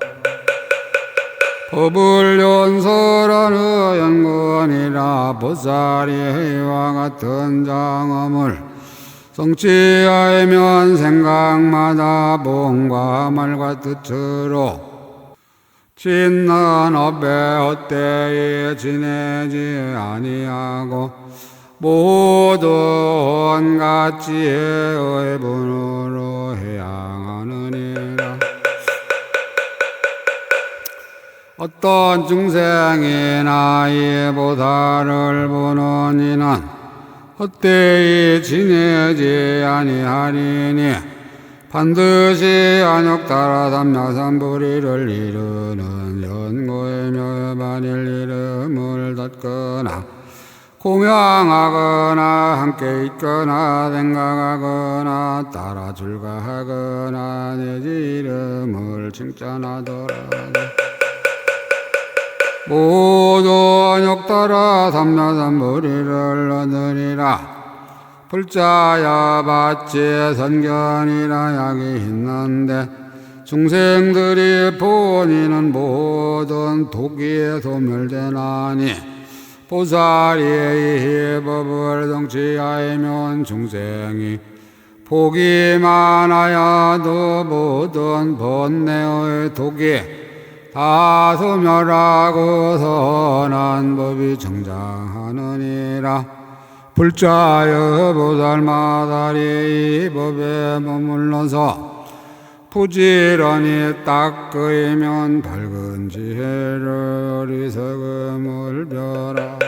법을 연설하는 연구원이라 보살이 이와 같은 장엄을 성취하면 생각마다 몸과 말과 뜻으로 짓는 업에 헛되이 지내지 아니하고 모두 온갖 지혜의 분으로 해양하느니라. 어떤 중생이나 이 보살을 보는 이는 헛되이 지내지 아니하리니 반드시 안욕 따라 삼야삼불이를 이루는 연고이며 만일 이름을 닫거나 공양하거나 함께 있거나 생각하거나 따라 출가하거나 내지 이름을 칭찬하더라도 모두 안욕 따라 삼야삼불이를 얻으리라. 불자야 받지 선견이라 약이 있는데 중생들이 본인은 모든 도기에 소멸되나니 보살이 이 법을 성취하면 중생이 복이 많아야도 모든 번뇌의 독이 다 소멸하고 선한 법이 정장하느니라. 불자여 보살마다리 이 법에 머물러서 부지런히 닦으면 밝은 지혜를 어리석음을 멸하고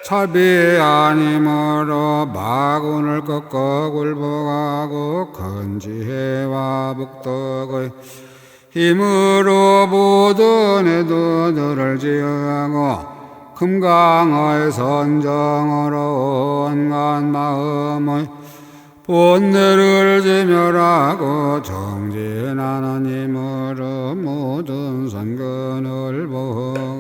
차비 아니므로 마군을 꺾어 굴복하고 큰 지혜와 복덕의 힘으로 모든 애도들을 지어하고 금강의 선정으로 온갖 마음의 본뇌를 제멸하고 정진하는 힘으로 모든 선근을 보고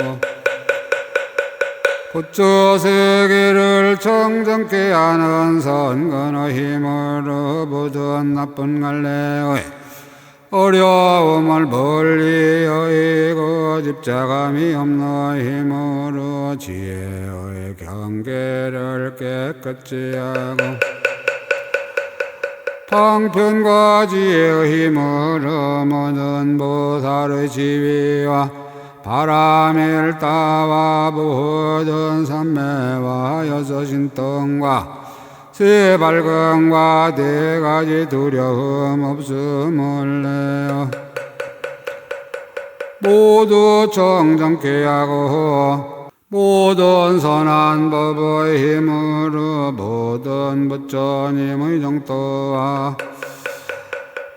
곧 저 세계를 정정케 하는 선근의 힘으로 모든 나쁜 갈래의 어려움을 멀리 여의고 집자감이 없는 힘으로 지혜의 경계를 깨끗이 하고 방편과 지혜의 힘으로 모든 보살의 지위와 바람일 따와 모든 산매와 여섯신등과 세 발광과 네 가지 두려움 없음을 내어 모두 정정케 하고 모든 선한 법의 힘으로 모든 부처님의 정도와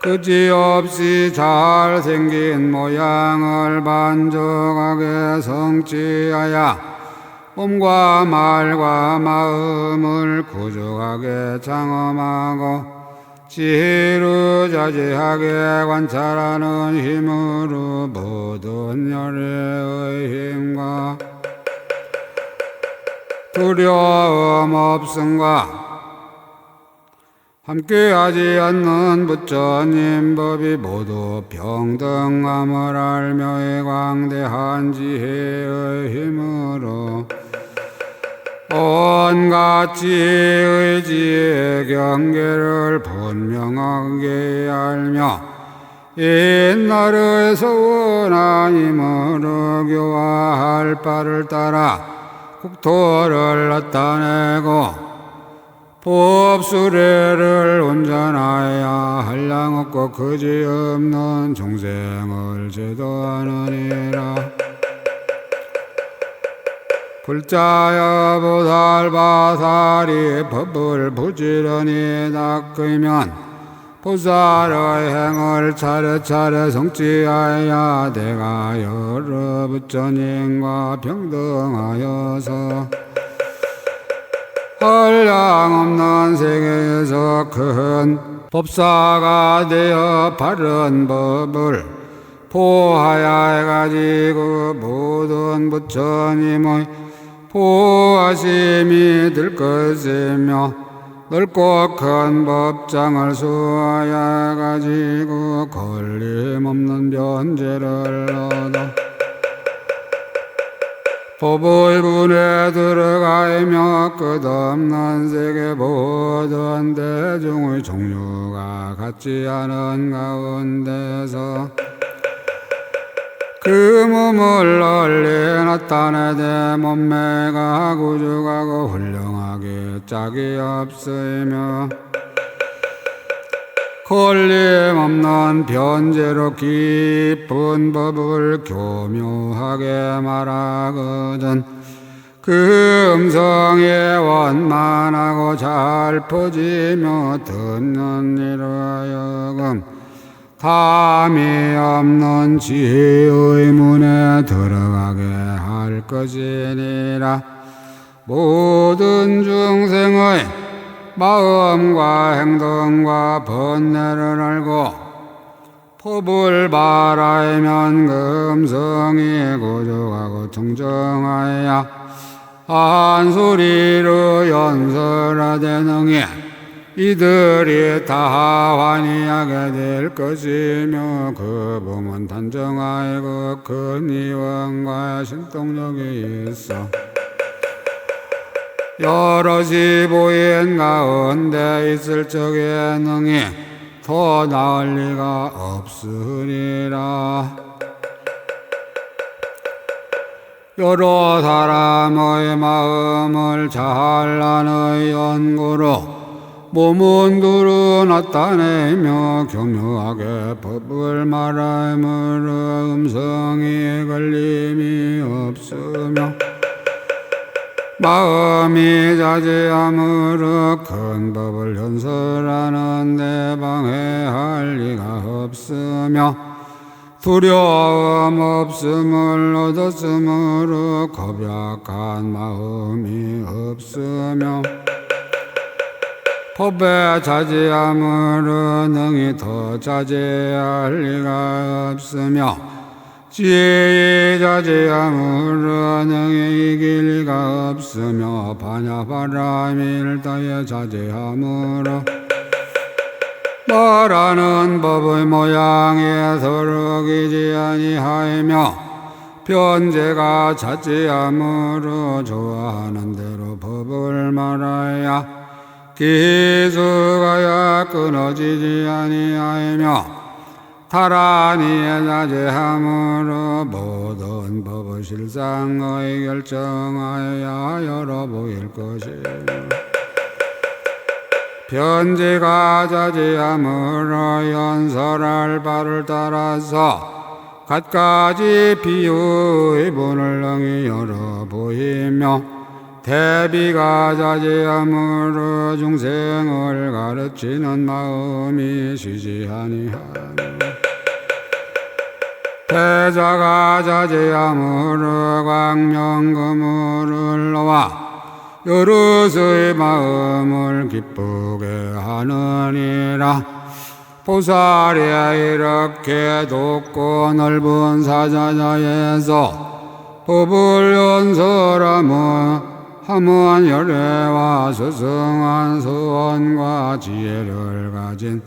그지없이 잘생긴 모양을 만족하게 성취하여 몸과 말과 마음을 구족하게 장엄하고 지혜로 자제하게 관찰하는 힘으로 모든 열애의 힘과 두려움 없음과 함께하지 않는 부처님 법이 모두 평등함을 알며 광대한 지혜의 힘으로 온갖 지혜의 지혜 경계를 분명하게 알며 옛날의 소원한 힘으로 교화할 바를 따라 국토를 나타내고 법수레를 운전하여 한량 없고 그지없는 중생을 제도하느니라. 불자여 보살바살이 법을 부지런히 닦으면 보살의 행을 차례차례 성취하여 내가 여러 부처님과 평등하여서 한량 없는 세계에서 큰 법사가 되어 바른 법을 보하야 해가지고 모든 부처님의 보하심이 될 것이며 넓고 큰 법장을 수하여 해가지고 걸림없는 변제를 얻어 법의 분에 들어가며 끝없는 세계 모든 대중의 종류가 같지 않은 가운데서 그 몸을 널리 나타내되 몸매가 구죽하고 훌륭하게 짝이 없으며 걸림없는 변제로 깊은 법을 교묘하게 말하거든 그 음성이 원만하고 잘 퍼지며 듣는 이로 하여금 감이 없는 지혜의 문에 들어가게 할 것이니라. 모든 중생의 마음과 행동과 번뇌를 알고 법을 바라면 그 음성이 고족하고 통정하여 한 소리로 연설하되 능히 이들이 다 환희하게 될 것이며 그 법은 단정하고 큰 이원과 신통력이 있어 여럿이 보인 가운데 있을 적에 능히 더 나을 리가 없으리라. 여러 사람의 마음을 잘라는 연구로 몸은 두루 나타내며 교묘하게 법을 말함으로 음성이 걸림이 없으며 마음이 자제함으로 큰 법을 연설하는데 방해할 리가 없으며 두려움 없음을 얻었으므로 겁약한 마음이 없으며 법에 자제함으로 능히 더 자제할 리가 없으며 지혜에 자제함으로 능히 이길 리가 없으며 반야바람이 일다에 자제함으로 말하는 법의 모양에 서로 기지 아니하며 변제가 자제함으로 좋아하는 대로 법을 말하야 기수가야 끊어지지 아니하며 타라니에 자제함으로 모든 법의 실상의 결정하여 열어 보일 것이며 변제가 자제함으로 연설할 바를 따라서 갖가지 비유의 본을 능히 열어 보이며 대비가 자제함으로 중생을 가르치는 마음이 쉬지 아니하며 대자가 자제함으로 광명금을 놓아 여럿의 마음을 기쁘게 하느니라. 보살이 이렇게 높고 넓은 사자자에서 법을 연설함은 함은 열애와 스승한 소원과 지혜를 가진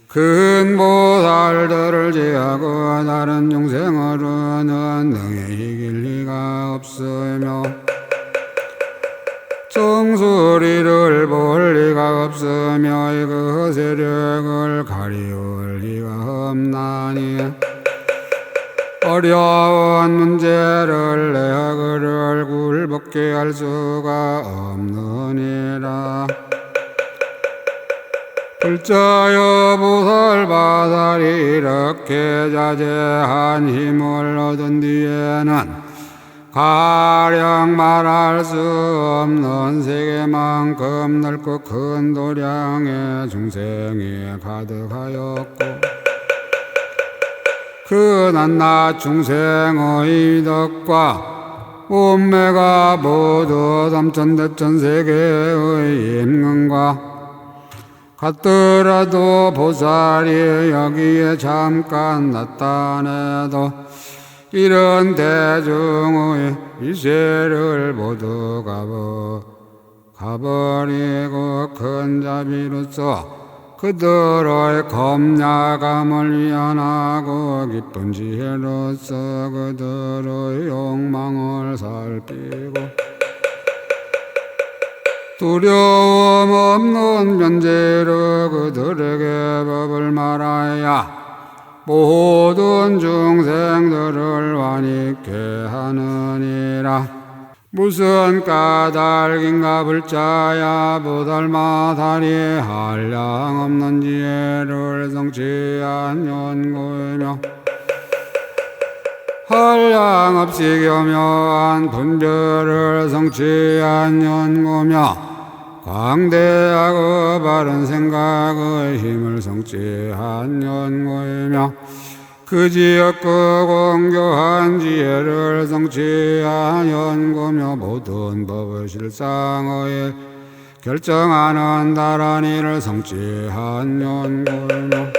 큰 보살들을 제하고 다른 중생으로는 능히 이길 리가 없으며 정수리를 볼 리가 없으며 그 세력을 가리울 리가 없나니 어려운 문제를 내가 그를 굴복게 할 수가 없느니라. 불자여 보살바살이 이렇게 자제한 힘을 얻은 뒤에는 가령 말할 수 없는 세계만큼 넓고 큰 도량의 중생이 가득하였고 그 낱낱 중생의 덕과 몸매가 모두 삼천대천세계의 임금과 같더라도 보살이 여기에 잠깐 나타내도 이런 대중의 이세를 모두 가버리고 큰 자비로서 그들의 겁나감을 이안하고 기쁜 지혜로서 그들의 욕망을 살피고 두려움 없는 면제로 그들에게 법을 말하야 모든 중생들을 완익게 하느니라. 무슨 까닭인가 불자야 보살마살이 한량없는 지혜를 성취한 연고이며 한량없이 교묘한 분별을 성취한 연고며 광대하고 바른 생각의 힘을 성취한 연고이며 그지없고 공교한 지혜를 성취한 연고며 모든 법의 실상의 결정하는 다란이를 성취한 연고이며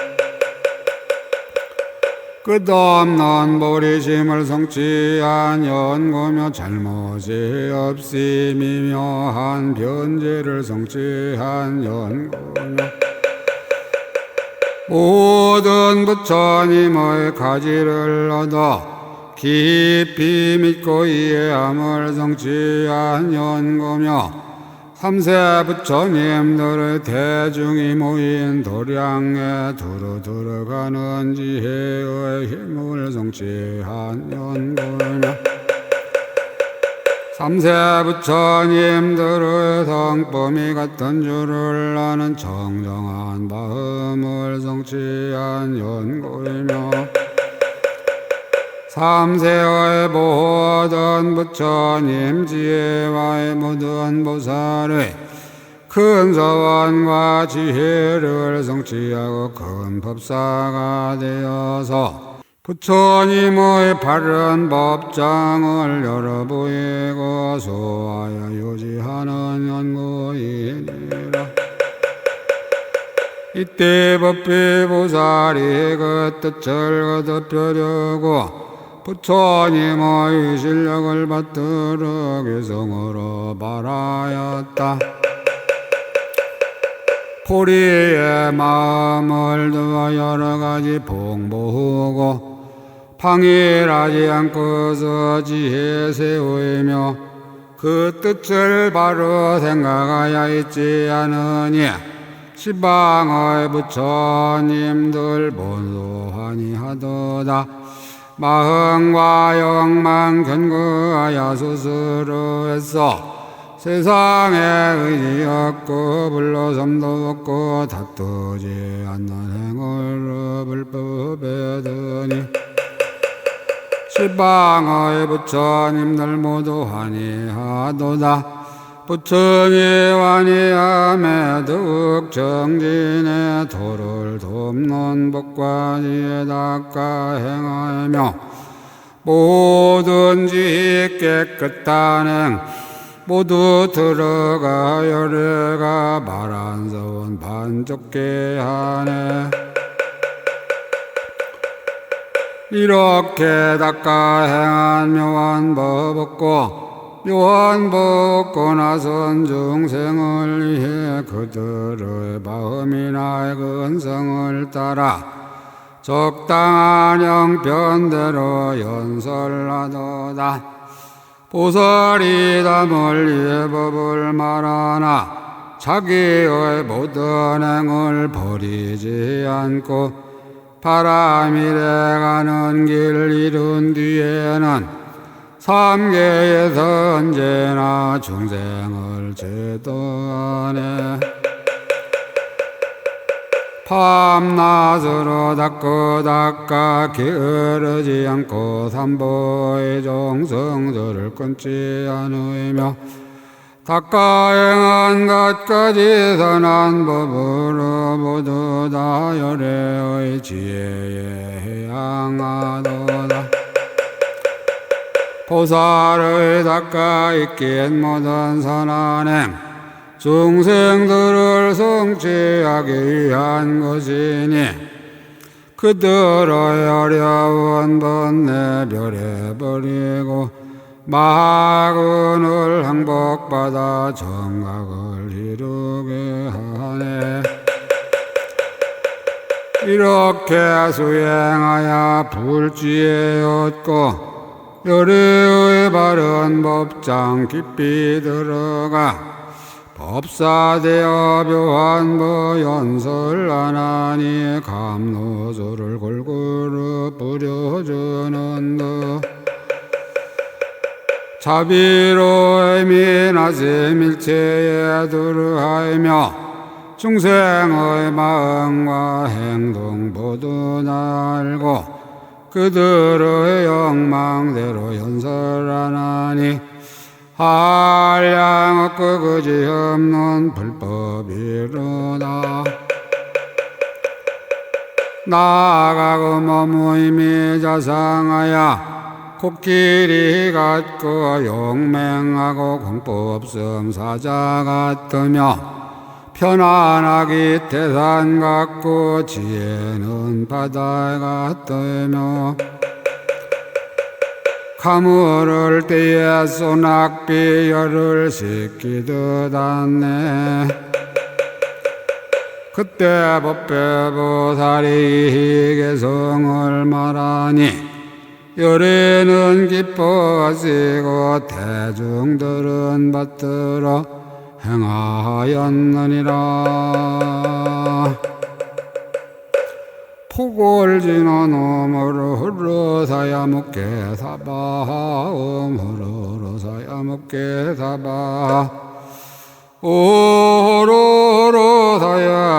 끝없는 보리심을 성취한 연고며 잘못이 없이 미묘한 변제를 성취한 연고며 모든 부처님의 가지를 얻어 깊이 믿고 이해함을 성취한 연고며 삼세 부처님들의 대중이 모인 도량에 두루 들어가는 지혜의 힘을 성취한 연고며 삼세 부처님들의 성품이 같은 줄을 아는 청정한 마음을 성취한 연고이며 삼세의 모든 부처님 지혜와의 모든 보살의 큰 소원과 지혜를 성취하고 큰 법사가 되어서 부처님의 바른 법장을 열어 보이고 소하여 유지하는 연고이니라. 이때 법비보살이 그 뜻을 거듭하려고 부처님의 실력을 받들어 기성으로 말하였다. 포리의 마음을 두어 여러가지 봉보하고 방일하지 않고서 지혜 세우며 그 뜻을 바로 생각하여 있지 않으니 시방의 부처님들 본소하니 하도다. 마흥과 영망 견거하여 스스로 했어 세상에 의지 없고 불로섬도 없고 다투지 않는 행을 불법에 드니 시방의 부처님들 모두 환희하도다. 부처니 환희함에 더욱 정진의 도를 돕는 법과 지혜 닦아 행하며 뭐든지 깨끗한 행 모두 들어가 열애가 말한 서원 반족게 하네. 이렇게 닦아 행한 묘한 법 없고 묘한 법 없고 나선 중생을 위해 그들의 마음이나 근성을 따라 적당한 형편대로 연설하도다. 보살이 담을 예법을 말하나 자기의 모든 행을 버리지 않고 바람이래 가는 길 이룬 뒤에는 삼계에서 언제나 중생을 제도하네. 밤낮으로 닦아 게으르지 않고 삼보의 정성들을 끊지 않으며 닦아 행한 것까지 선한 법으로 모두 다 열애의 지혜에 향하도다. 보살의 닦아 있긴 모든 선한 행 중생들을 성취하기 위한 것이니 그들의 어려운 번뇌 멸해버리고 마군을 항복받아 정각을 이루게 하네. 이렇게 수행하여 불지에 얻고 열애의 바른 법장 깊이 들어가 법사되어 묘한 연설하나니 감로소를 골고루 뿌려주는 듯 자비로 예민하심 일체에 두루하며 중생의 마음과 행동 모두 알고 그들의 욕망대로 연설하나니 한량 없고 그지없는 불법이로다. 나아가고 몸의 자상하여 코끼리 같고 용맹하고 공법 없음 사자 같으며 편안하기 태산 같고 지혜는 바다 같으며 가물을 때에 소낙비 열을 식히듯 하네. 그때 법배보살이 개성을 말하니 열애는 기뻐하시고 대중들은 받들어 행하였느니라. 폭을 지나 넘으로 흐르사야 묵게 사바 흐르사야 묵게 사바 오로로사야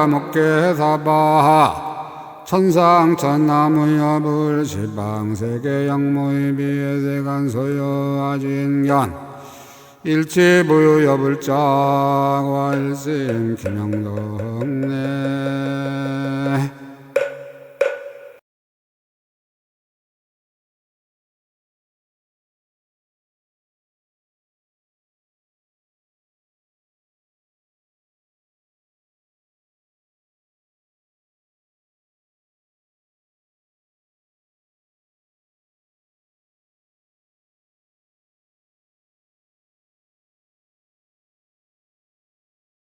묵게 사바 천상천나무여불 시방세계 양모의 비에세간 소요아진견 일치부유여불자과 일심 김영덕네